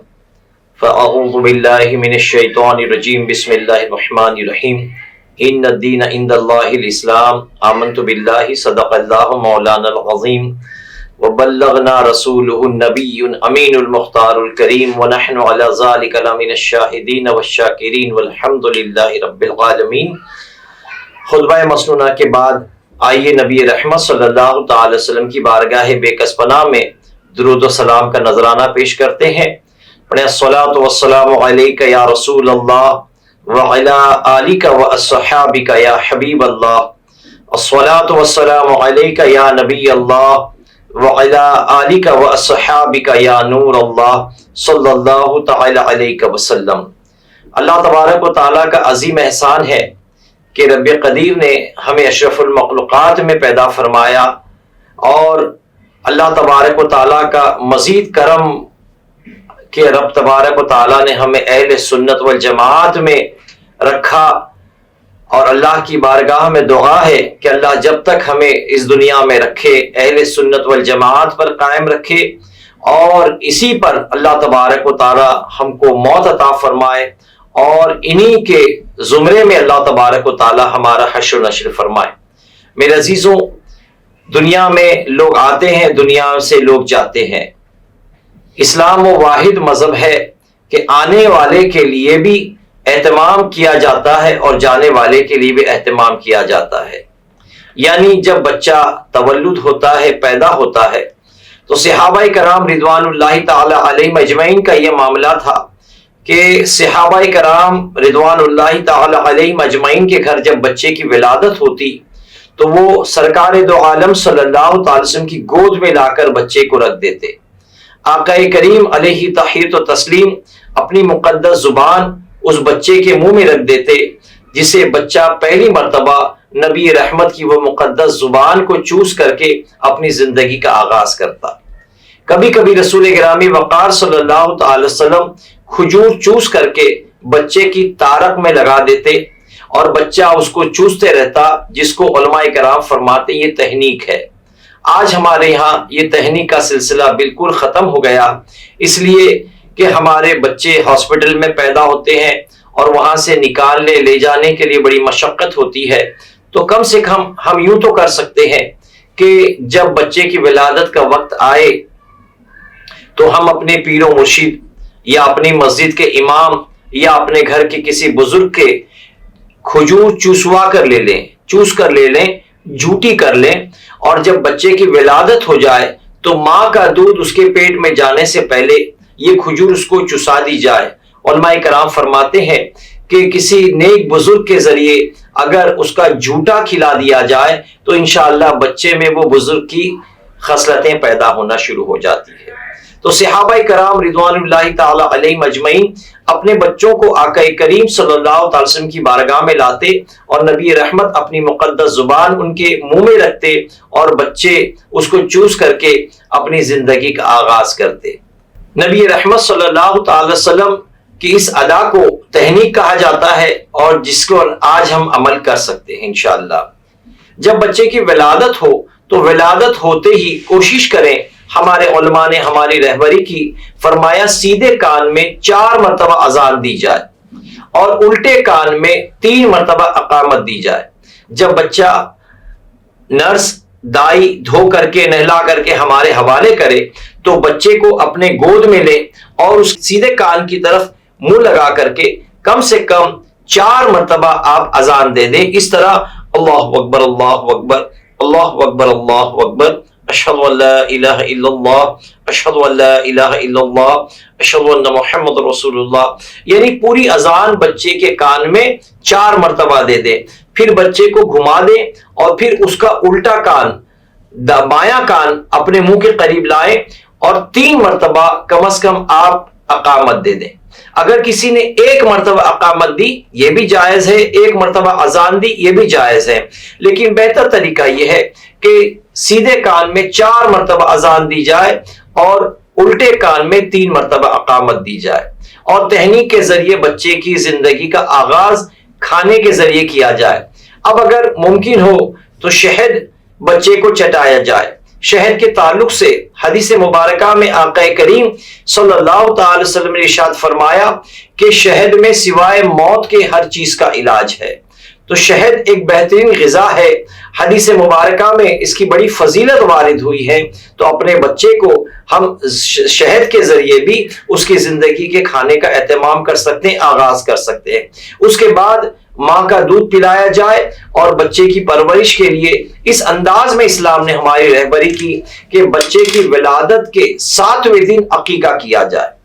فاعوذ باللہ من الشیطان الرجیم، بسم اللہ الرحمن الرحیم، ان الدین عند اللہ الاسلام، آمنت باللہ، صدق اللہ مولانا العظیم، وبلغنا رسوله النبي الأمين المختار الكريم ونحن على ذلك لمن الشاهدين والشاكرين والحمد لله رب العالمين۔ خطبہ مسنونہ کے بعد آئیے نبی رحمت صلی اللہ تعالی وسلم کی بارگاہ بے کس پناہ میں درود و سلام کا نذرانہ پیش کرتے ہیں۔ پڑھیں الصلاۃ والسلام علیک یا رسول اللہ وعلی آلک واصحابک یا حبیب اللہ، الصلاۃ والسلام علیک یا نبی اللہ وعلی آلک واصحابک یا نور اللہ صلی اللہ تعالی علیہ وسلم۔ اللہ تبارک و تعالیٰ کا عظیم احسان ہے کہ رب قدیر نے ہمیں اشرف المخلوقات میں پیدا فرمایا، اور اللہ تبارک و تعالیٰ کا مزید کرم کہ رب تبارک و تعالیٰ نے ہمیں اہل سنت والجماعت میں رکھا، اور اللہ کی بارگاہ میں دعا ہے کہ اللہ جب تک ہمیں اس دنیا میں رکھے اہل سنت والجماعت پر قائم رکھے، اور اسی پر اللہ تبارک و تعالیٰ ہم کو موت عطا فرمائے، اور انہی کے زمرے میں اللہ تبارک و تعالیٰ ہمارا حشر و نشر فرمائے۔ میرے عزیزوں، دنیا میں لوگ آتے ہیں، دنیا سے لوگ جاتے ہیں۔ اسلام وہ واحد مذہب ہے کہ آنے والے کے لیے بھی اہتمام کیا جاتا ہے اور جانے والے کے لیے بھی اہتمام کیا جاتا ہے۔ یعنی جب بچہ تولد ہوتا ہے، پیدا ہوتا ہے، تو صحابہ کرام رضوان اللہ تعالی علیہم اجمعین کا یہ معاملہ تھا کہ صحابہ کرام رضوان اللہ تعالی علیہم اجمعین کے گھر جب بچے کی ولادت ہوتی تو وہ سرکار دو عالم صلی اللہ تعالی وسلم کی گود میں لا کر بچے کو رکھ دیتے۔ آقا کریم علیہ تحیت و تسلیم اپنی مقدس زبان اس بچے کے منہ میں رکھ دیتے، جسے بچہ پہلی مرتبہ نبی رحمت کی وہ مقدس زبان کو چوس کر کے اپنی زندگی کا آغاز کرتا۔ کبھی کبھی رسول گرامی وقار صلی اللہ تعالی وسلم کھجور چوس کر کے بچے کی تارک میں لگا دیتے، اور بچہ اس کو چوستے رہتا، جس کو علماء کرام فرماتے یہ تہنیک ہے۔ آج ہمارے یہاں یہ تہنیک کا سلسلہ بالکل ختم ہو گیا، اس لیے کہ ہمارے بچے ہاسپٹل میں پیدا ہوتے ہیں اور وہاں سے نکالنے لے جانے کے لیے بڑی مشقت ہوتی ہے۔ تو کم سے کم ہم یوں تو کر سکتے ہیں کہ جب بچے کی ولادت کا وقت آئے تو ہم اپنے پیر و مرشد یا اپنی مسجد کے امام یا اپنے گھر کے کسی بزرگ کے کھجور چوسوا کر لے لیں، چوس کر لے لیں، جھوٹی کر لیں، اور جب بچے کی ولادت ہو جائے تو ماں کا دودھ اس کے پیٹ میں جانے سے پہلے یہ کھجور اس کو چسا دی جائے۔ علماء کرام فرماتے ہیں کہ کسی نیک بزرگ کے ذریعے اگر اس کا جھوٹا کھلا دیا جائے تو انشاءاللہ بچے میں وہ بزرگ کی خصلتیں پیدا ہونا شروع ہو جاتی ہے۔ تو صحابہ کرام رضوان اللہ تعالی علیہم اجمعین اپنے بچوں کو آقا کریم صلی اللہ تعالی وسلم کی بارگاہ میں لاتے، اور نبی رحمت اپنی مقدس زبان ان کے منہ میں رکھتے، اور بچے اس کو چوس کر کے اپنی زندگی کا آغاز کرتے۔ نبی رحمت صلی اللہ تعالی وسلم کی اس ادا کو تہنیک کہا جاتا ہے، اور جس کو آج ہم عمل کر سکتے ہیں انشاءاللہ۔ جب بچے کی ولادت ہو تو ولادت ہوتے ہی کوشش کریں، ہمارے علماء نے ہماری رہبری کی، فرمایا سیدھے کان میں 4 مرتبہ اذان دی جائے اور الٹے کان میں 3 مرتبہ اقامت دی جائے۔ جب بچہ نرس دائی دھو کر کے نہلا کر کے ہمارے حوالے کرے تو بچے کو اپنے گود میں لے اور اس سیدھے کان کی طرف منہ لگا کر کے کم سے کم 4 مرتبہ آپ اذان دے دیں۔ اس طرح اللہ اکبر اللہ اکبر اللہ اکبر اللہ اکبر، اشہد ان لا الہ الا اللہ، اشہد ان لا الہ الا اللہ، اشہد ان محمد رسول اللہ، یعنی پوری اذان بچے کے کان میں 4 مرتبہ دے دیں۔ پھر بچے کو گھما دیں اور پھر اس کا الٹا کان، بایاں کان اپنے منہ کے قریب لائیں اور 3 مرتبہ کم از کم آپ اقامت دے دیں۔ اگر کسی نے 1 مرتبہ اقامت دی یہ بھی جائز ہے، 1 مرتبہ اذان دی یہ بھی جائز ہے، لیکن بہتر طریقہ یہ ہے کہ سیدھے کان میں 4 مرتبہ اذان دی جائے اور الٹے کان میں 3 مرتبہ اقامت دی جائے، اور تہنیک کے ذریعے بچے کی زندگی کا آغاز کھانے کے ذریعے کیا جائے۔ اب اگر ممکن ہو تو شہد بچے کو چٹایا جائے۔ شہد کے تعلق سے حدیث مبارکہ میں آقا کریم صلی اللہ تعالی وسلم نے ارشاد فرمایا کہ شہد میں سوائے موت کے ہر چیز کا علاج ہے۔ تو شہد ایک بہترین غذا ہے۔ حدیث مبارکہ میں اس کی بڑی فضیلت وارد ہوئی ہے، تو اپنے بچے کو ہم شہد کے ذریعے بھی اس کی زندگی کے کھانے کا اہتمام کر سکتے ہیں، آغاز کر سکتے ہیں۔ اس کے بعد ماں کا دودھ پلایا جائے، اور بچے کی پرورش کے لیے اس انداز میں اسلام نے ہماری رہبری کی کہ بچے کی ولادت کے 7ویں دن عقیقہ کیا جائے۔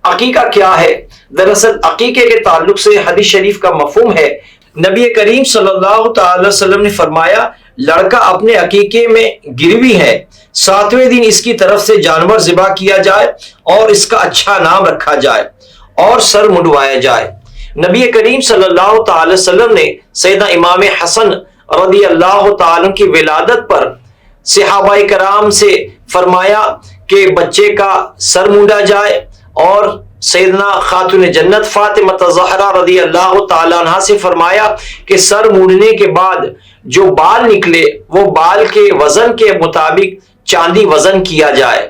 عقیقہ کیا ہے؟ دراصل عقیقے کے تعلق سے حدیث شریف کا مفہوم ہے، نبی کریم صلی اللہ تعالی وسلم نے فرمایا لڑکا اپنے عقیقے میں گروی ہے، 7ویں دن اس کی طرف سے جانور ذبح کیا جائے اور اس کا اچھا نام رکھا جائے اور سر منڈوایا جائے۔ نبی کریم صلی اللہ تعالی وسلم نے سیدنا امام حسن رضی اللہ تعالی کی ولادت پر صحابہ کرام سے فرمایا کہ بچے کا سر مونڈا جائے، اور سیدنا خاتون جنت فاطمہ زہرا رضی اللہ تعالی عنہ سے فرمایا کہ سر مونڈنے کے بعد جو بال نکلے وہ بال کے وزن کے مطابق چاندی وزن کیا جائے۔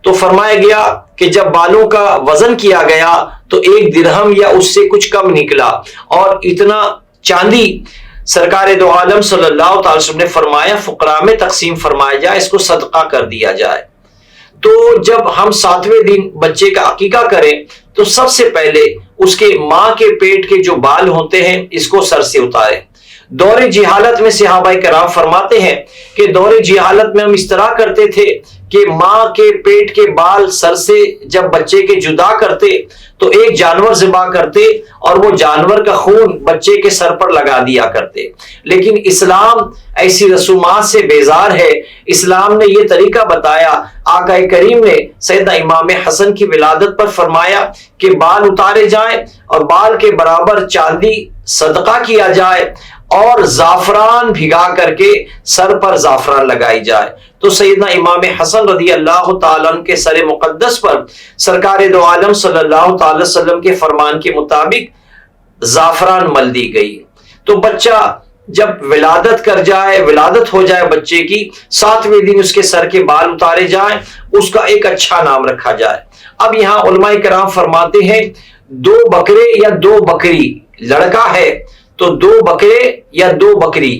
تو فرمایا گیا کہ جب بالوں کا وزن کیا گیا تو 1 درہم یا اس سے کچھ کم نکلا، اور اتنا چاندی سرکار دو عالم صلی اللہ تعالی وسلم نے فرمایا فقراء میں تقسیم فرمایا جائے، اس کو صدقہ کر دیا جائے۔ تو جب ہم 7ویں دن بچے کا عقیقہ کریں تو سب سے پہلے اس کے ماں کے پیٹ کے جو بال ہوتے ہیں اس کو سر سے اتاریں۔ دور جہالت میں صحابہ کرام فرماتے ہیں کہ دور جہالت میں ہم اس طرح کرتے تھے کہ ماں کے پیٹ کے بال سر سے جب بچے کے جدا کرتے تو ایک جانور ذبح کرتے اور وہ جانور کا خون بچے کے سر پر لگا دیا کرتے، لیکن اسلام ایسی رسومات سے بیزار ہے۔ اسلام نے یہ طریقہ بتایا، آقا کریم نے سیدنا امام حسن کی ولادت پر فرمایا کہ بال اتارے جائیں اور بال کے برابر چاندی صدقہ کیا جائے، اور زعفران بھگا کر کے سر پر زعفران لگائی جائے۔ تو سیدنا امام حسن رضی اللہ تعالیٰ عنہ کے سر مقدس پر سرکار دو عالم صلی اللہ تعالی وسلم کے فرمان کے مطابق زعفران مل دی گئی۔ تو بچہ جب ولادت کر جائے، ولادت ہو جائے بچے کی، 7ویں دن اس کے سر کے بال اتارے جائیں، اس کا ایک اچھا نام رکھا جائے۔ اب یہاں علماء کرام فرماتے ہیں 2 بکرے یا 2 بکری، لڑکا ہے تو 2 بکرے یا 2 بکری،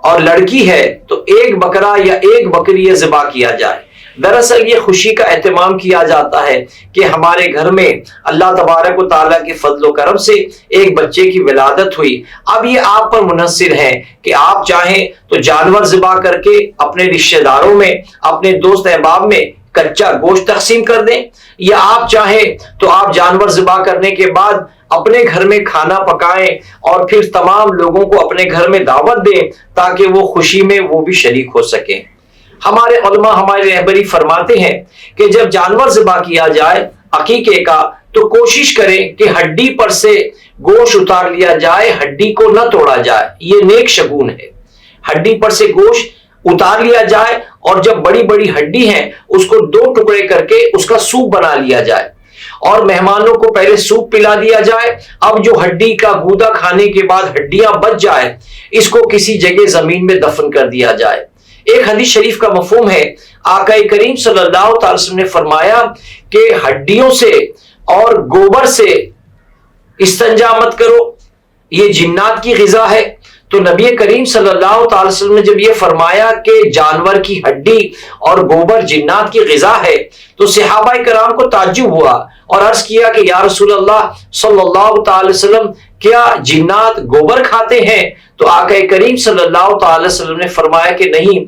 اور لڑکی ہے تو 1 بکرا یا 1 بکری ذبح کیا جائے۔ دراصل یہ خوشی کا اہتمام کیا جاتا ہے کہ ہمارے گھر میں اللہ تبارک و تعالیٰ کے فضل و کرم سے ایک بچے کی ولادت ہوئی۔ اب یہ آپ پر منحصر ہے کہ آپ چاہیں تو جانور ذبح کر کے اپنے رشتہ داروں میں، اپنے دوست احباب میں کچا گوشت تقسیم کر دیں، یا آپ چاہیں تو آپ جانور ذبح کرنے کے بعد اپنے گھر میں کھانا پکائیں اور پھر تمام لوگوں کو اپنے گھر میں دعوت دیں تاکہ وہ خوشی میں وہ بھی شریک ہو سکیں۔ ہمارے علماء ہماری رہبری فرماتے ہیں کہ جب جانور ذبح کیا جائے عقیقے کا تو کوشش کریں کہ ہڈی پر سے گوشت اتار لیا جائے، ہڈی کو نہ توڑا جائے، یہ نیک شگون ہے۔ ہڈی پر سے گوشت اتار لیا جائے، اور جب بڑی بڑی ہڈی ہیں اس کو 2 ٹکڑے کر کے اس کا سوپ بنا لیا جائے، اور مہمانوں کو پہلے سوپ پلا دیا جائے۔ اب جو ہڈی کا گودا کھانے کے بعد ہڈیاں بچ جائے، اس کو کسی جگہ زمین میں دفن کر دیا جائے۔ ایک حدیث شریف کا مفہوم ہے، آقا کریم صلی اللہ تعالی وسلم نے فرمایا کہ ہڈیوں سے اور گوبر سے استنجا مت کرو، یہ جنات کی غذا ہے۔ تو نبی کریم صلی اللہ تعالی وسلم نے جب یہ فرمایا کہ جانور کی ہڈی اور گوبر جنات کی غذا ہے تو صحابہ کرام کو تعجب ہوا اور عرض کیا کہ یا رسول اللہ صلی اللہ تعالی وسلم کیا جنات گوبر کھاتے ہیں؟ تو آقا کریم صلی اللہ تعالی وسلم نے فرمایا کہ نہیں،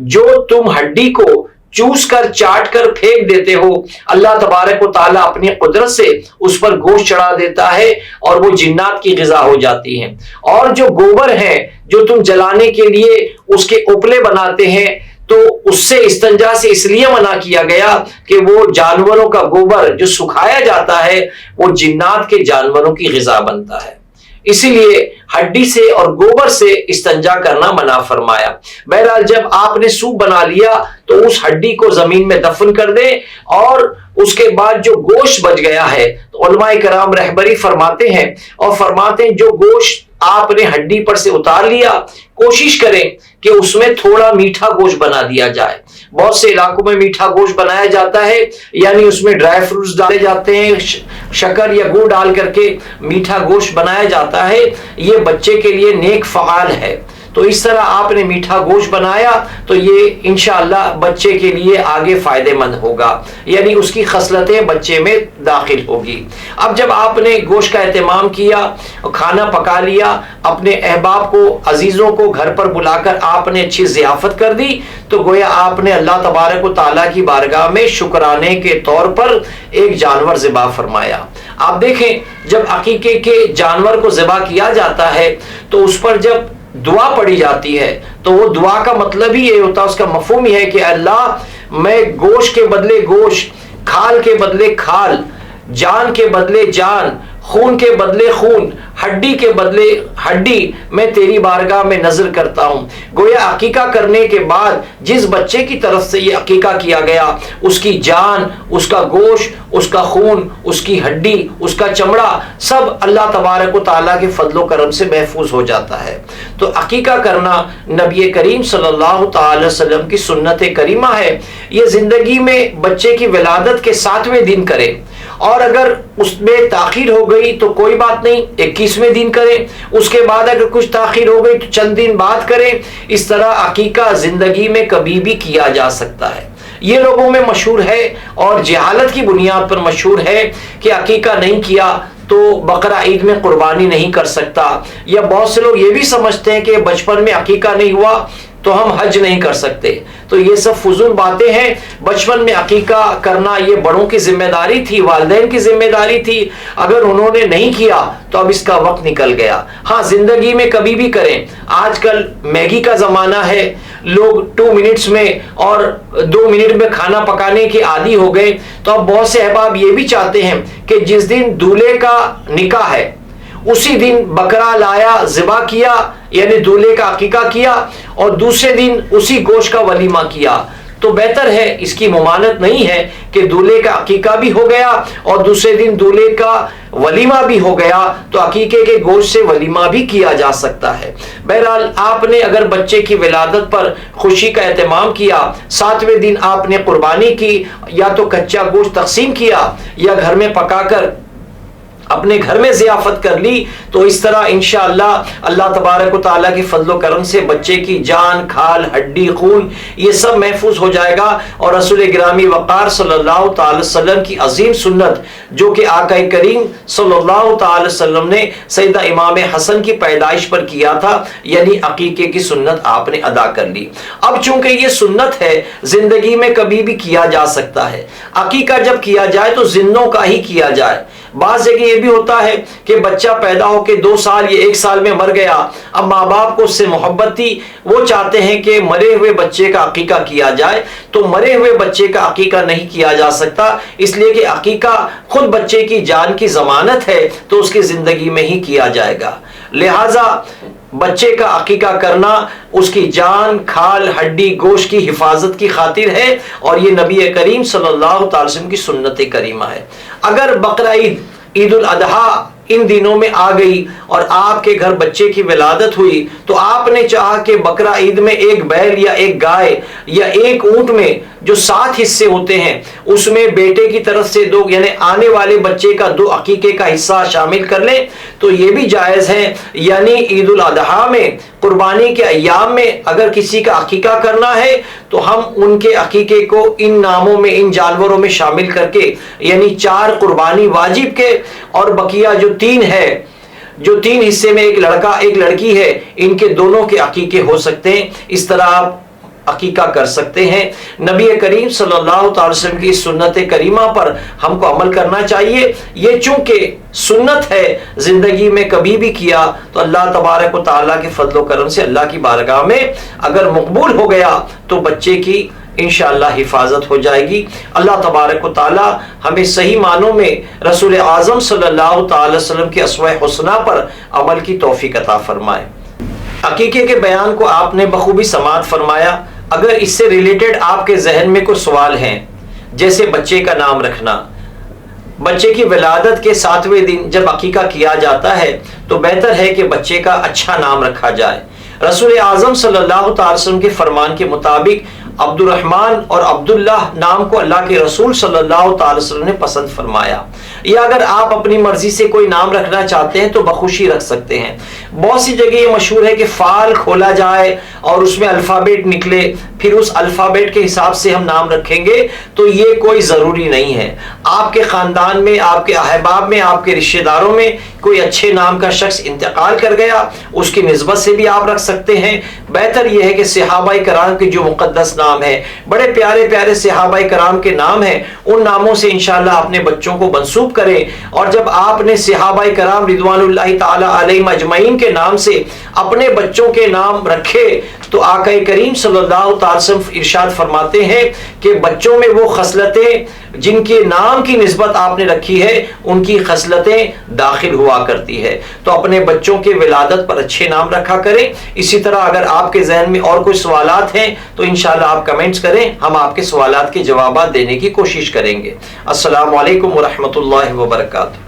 جو تم ہڈی کو چوس کر چاٹ کر پھینک دیتے ہو، اللہ تبارک و تعالیٰ اپنی قدرت سے اس پر گوشت چڑھا دیتا ہے اور وہ جنات کی غذا ہو جاتی ہیں۔ اور جو گوبر ہے جو تم جلانے کے لیے اس کے اپلے بناتے ہیں، تو اس سے استنجا سے اس لیے منع کیا گیا کہ وہ جانوروں کا گوبر جو سکھایا جاتا ہے وہ جنات کے جانوروں کی غذا بنتا ہے، اسی لیے ہڈی سے اور گوبر سے استنجا کرنا منع فرمایا۔ بہرحال جب آپ نے سوپ بنا لیا تو اس ہڈی کو زمین میں دفن کر دیں، اور اس کے بعد جو گوشت بچ گیا ہے تو علماء کرام رہبری فرماتے ہیں جو گوشت آپ نے ہڈی پر سے اتار لیا، کوشش کریں کہ اس میں تھوڑا میٹھا گوشت بنا دیا جائے۔ بہت سے علاقوں میں میٹھا گوشت بنایا جاتا ہے، یعنی اس میں ڈرائی فروٹس ڈالے جاتے ہیں، شکر یا گڑ ڈال کر کے میٹھا گوشت بنایا جاتا ہے۔ یہ بچے کے لیے نیک فعال ہے۔ تو اس طرح آپ نے میٹھا گوشت بنایا تو یہ انشاءاللہ بچے کے لیے آگے فائدہ مند ہوگا، یعنی اس کی خصلتیں بچے میں داخل ہوگی۔ اب جب آپ نے گوشت کا اہتمام کیا، کھانا پکا لیا، اپنے احباب کو، عزیزوں کو گھر پر بلا کر آپ نے اچھی ضیافت کر دی، تو گویا آپ نے اللہ تبارک و تعالیٰ کی بارگاہ میں شکرانے کے طور پر ایک جانور ذبح فرمایا۔ آپ دیکھیں جب عقیقے کے جانور کو ذبح کیا جاتا ہے تو اس پر جب دعا پڑی جاتی ہے تو وہ دعا کا مطلب ہی یہ ہوتا ہے، اس کا مفہوم یہ ہے کہ اللہ میں گوشت کے بدلے گوشت، کھال کے بدلے کھال، جان کے بدلے جان، خون کے بدلے خون، ہڈی کے بدلے ہڈی میں تیری بارگاہ میں نظر کرتا ہوں۔ گویا عقیقہ کرنے کے بعد جس بچے کی طرف سے یہ عقیقہ کیا گیا، اس کی جان، اس کا گوشت، اس کا خون، اس کی ہڈی، اس کا چمڑا سب اللہ تبارک و تعالیٰ کے فضل و کرم سے محفوظ ہو جاتا ہے۔ تو عقیقہ کرنا نبی کریم صلی اللہ تعالی وسلم کی سنت کریمہ ہے۔ یہ زندگی میں بچے کی ولادت کے 7ویں دن کرے، اور اگر اس میں تاخیر ہو گئی تو کوئی بات نہیں، 21ویں دن کریں، اس کے بعد اگر کچھ تاخیر ہو گئی تو چند دن بعد کریں۔ اس طرح عقیقہ زندگی میں کبھی بھی کیا جا سکتا ہے۔ یہ لوگوں میں مشہور ہے اور جہالت کی بنیاد پر مشہور ہے کہ عقیقہ نہیں کیا تو بقرہ عید میں قربانی نہیں کر سکتا، یا بہت سے لوگ یہ بھی سمجھتے ہیں کہ بچپن میں عقیقہ نہیں ہوا تو ہم حج نہیں کر سکتے۔ تو یہ سب فضول باتیں ہیں۔ بچپن میں عقیقہ کرنا یہ بڑوں کی ذمہ داری تھی، والدین کی ذمہ داری تھی، اگر انہوں نے نہیں کیا تو اب اس کا وقت نکل گیا۔ ہاں زندگی میں کبھی بھی کریں۔ آج کل میگی کا زمانہ ہے، لوگ 2 منٹس میں اور 2 منٹ میں کھانا پکانے کے عادی ہو گئے، تو اب بہت سے احباب یہ بھی چاہتے ہیں کہ جس دن دولہے کا نکاح ہے اسی دن بکرا لایا، ذبح کیا، یعنی دولہے کا عقیقہ کیا، اور دوسرے دن اسی گوشت کا ولیمہ کیا۔ تو بہتر ہے، اس کی ممانعت نہیں ہے کہ دولہے کا عقیقہ بھی ہو گیا اور دوسرے دن دولہے کا ولیمہ بھی ہو گیا، تو عقیقے کے گوشت سے ولیمہ بھی کیا جا سکتا ہے۔ بہرحال آپ نے اگر بچے کی ولادت پر خوشی کا اہتمام کیا، 7ویں دن آپ نے قربانی کی، یا تو کچا گوشت تقسیم کیا یا گھر میں پکا کر اپنے گھر میں ضیافت کر لی، تو اس طرح انشاءاللہ اللہ تبارک و تعالیٰ کی فضل و کرم سے بچے کی جان، کھال، ہڈی، خون یہ سب محفوظ ہو جائے گا۔ اور رسول گرامی وقار صلی اللہ تعالی وسلم کی عظیم سنت جو کہ آقا کریم صلی اللہ تعالی وسلم نے سیدہ امام حسن کی پیدائش پر کیا تھا، یعنی عقیقے کی سنت آپ نے ادا کر لی۔ اب چونکہ یہ سنت ہے، زندگی میں کبھی بھی کیا جا سکتا ہے۔ عقیقہ جب کیا جائے تو زندوں کا ہی کیا جائے۔ بعض جگہ یہ بھی ہوتا ہے کہ بچہ پیدا ہو کے 2 سال یا 1 سال میں مر گیا، اب ماں باپ کو اس سے محبت تھی، وہ چاہتے ہیں کہ مرے ہوئے بچے کا عقیقہ کیا جائے، تو مرے ہوئے بچے کا عقیقہ نہیں کیا جا سکتا، اس لیے کہ عقیقہ خود بچے کی جان کی ضمانت ہے، تو اس کی زندگی میں ہی کیا جائے گا۔ لہذا بچے کا عقیقہ کرنا اس کی جان، کھال، ہڈی، گوشت کی حفاظت کی خاطر ہے، اور یہ نبی کریم صلی اللہ تعالی وسلم کی سنت کریمہ ہے۔ اگر بقرہ عید، عید الاضحیٰ ان دنوں میں آ گئی اور آپ کے گھر بچے کی ولادت ہوئی، تو آپ نے چاہا کہ بقرہ عید میں ایک بیل یا ایک گائے یا ایک اونٹ میں جو 7 حصے ہوتے ہیں، اس میں بیٹے کی طرف سے 2، یعنی آنے والے بچے کا 2 عقیقے کا حصہ شامل کر لیں، تو یہ بھی جائز ہے۔ یعنی عید الاضحیٰ میں، قربانی کے ایام میں اگر کسی کا عقیقہ کرنا ہے تو ہم ان کے عقیقے کو ان ناموں میں، ان جانوروں میں شامل کر کے، یعنی 4 قربانی واجب کے، اور بقیہ جو 3 ہے، جو 3 حصے میں ایک لڑکا ایک لڑکی ہے، ان کے دونوں کے عقیقے ہو سکتے ہیں۔ اس طرح آپ عقیقہ کر سکتے ہیں۔ نبی کریم صلی اللہ تعالی وسلم کی سنت کریمہ پر ہم کو عمل کرنا چاہیے۔ یہ چونکہ سنت ہے، زندگی میں کبھی بھی کیا تو اللہ تبارک و تعالیٰ کے فضل و کرم سے اللہ کی بارگاہ میں اگر مقبول ہو گیا تو بچے کی انشاءاللہ حفاظت ہو جائے گی۔ اللہ تبارک و تعالیٰ ہمیں صحیح معنوں میں رسول اعظم صلی اللہ تعالی وسلم کے اسوہ حسنہ پر عمل کی توفیق عطا فرمائے۔ عقیقے کے بیان کو آپ نے بخوبی سماعت فرمایا۔ اگر اس سے ریلیٹڈ آپ کے ذہن میں کوئی سوال ہیں، جیسے بچے کا نام رکھنا، بچے کی ولادت کے 7ویں دن جب عقیقہ کیا جاتا ہے تو بہتر ہے کہ بچے کا اچھا نام رکھا جائے۔ رسول اعظم صلی اللہ تعالی وسلم کے فرمان کے مطابق عبد الرحمن اور عبداللہ نام کو اللہ کے رسول صلی اللہ تعالی وسلم نے پسند فرمایا. یا اگر آپ اپنی مرضی سے کوئی نام رکھنا چاہتے ہیں تو بخوشی رکھ سکتے ہیں. بہت سی جگہ یہ مشہور ہے کہ فال کھولا جائے اور اس میں الفابیٹ نکلے، پھر اس الفابیٹ کے حساب سے ہم نام رکھیں گے، تو یہ کوئی ضروری نہیں ہے. آپ کے خاندان میں، آپ کے احباب میں، آپ کے رشتہ داروں میں کوئی اچھے نام کا شخص انتقال کر گیا، اس کی نسبت سے بھی آپ رکھ سکتے ہیں. بہتر یہ ہے کہ صحابہ کرام کے جو مقدس نام ہے، بڑے پیارے پیارے صحابہ کرام کے نام ہیں، ان ناموں سے انشاءاللہ اپنے بچوں کو منسوب کریں. اور جب آپ نے صحابہ کرام رضوان اللہ تعالی علیہم اجمعین کے نام سے اپنے بچوں کے نام رکھے تو آقا کریم صلی اللہ تعالی وسلم ارشاد فرماتے ہیں کہ بچوں میں وہ خصلتیں جن کے نام کی نسبت آپ نے رکھی ہے، ان کی خصلتیں داخل ہوا کرتی ہے. تو اپنے بچوں کے ولادت پر اچھے نام رکھا کریں. اسی طرح اگر آپ کے ذہن میں اور کوئی سوالات ہیں تو انشاءاللہ آپ کمنٹس کریں، ہم آپ کے سوالات کے جوابات دینے کی کوشش کریں گے. السلام علیکم ورحمۃ اللہ وبرکاتہ.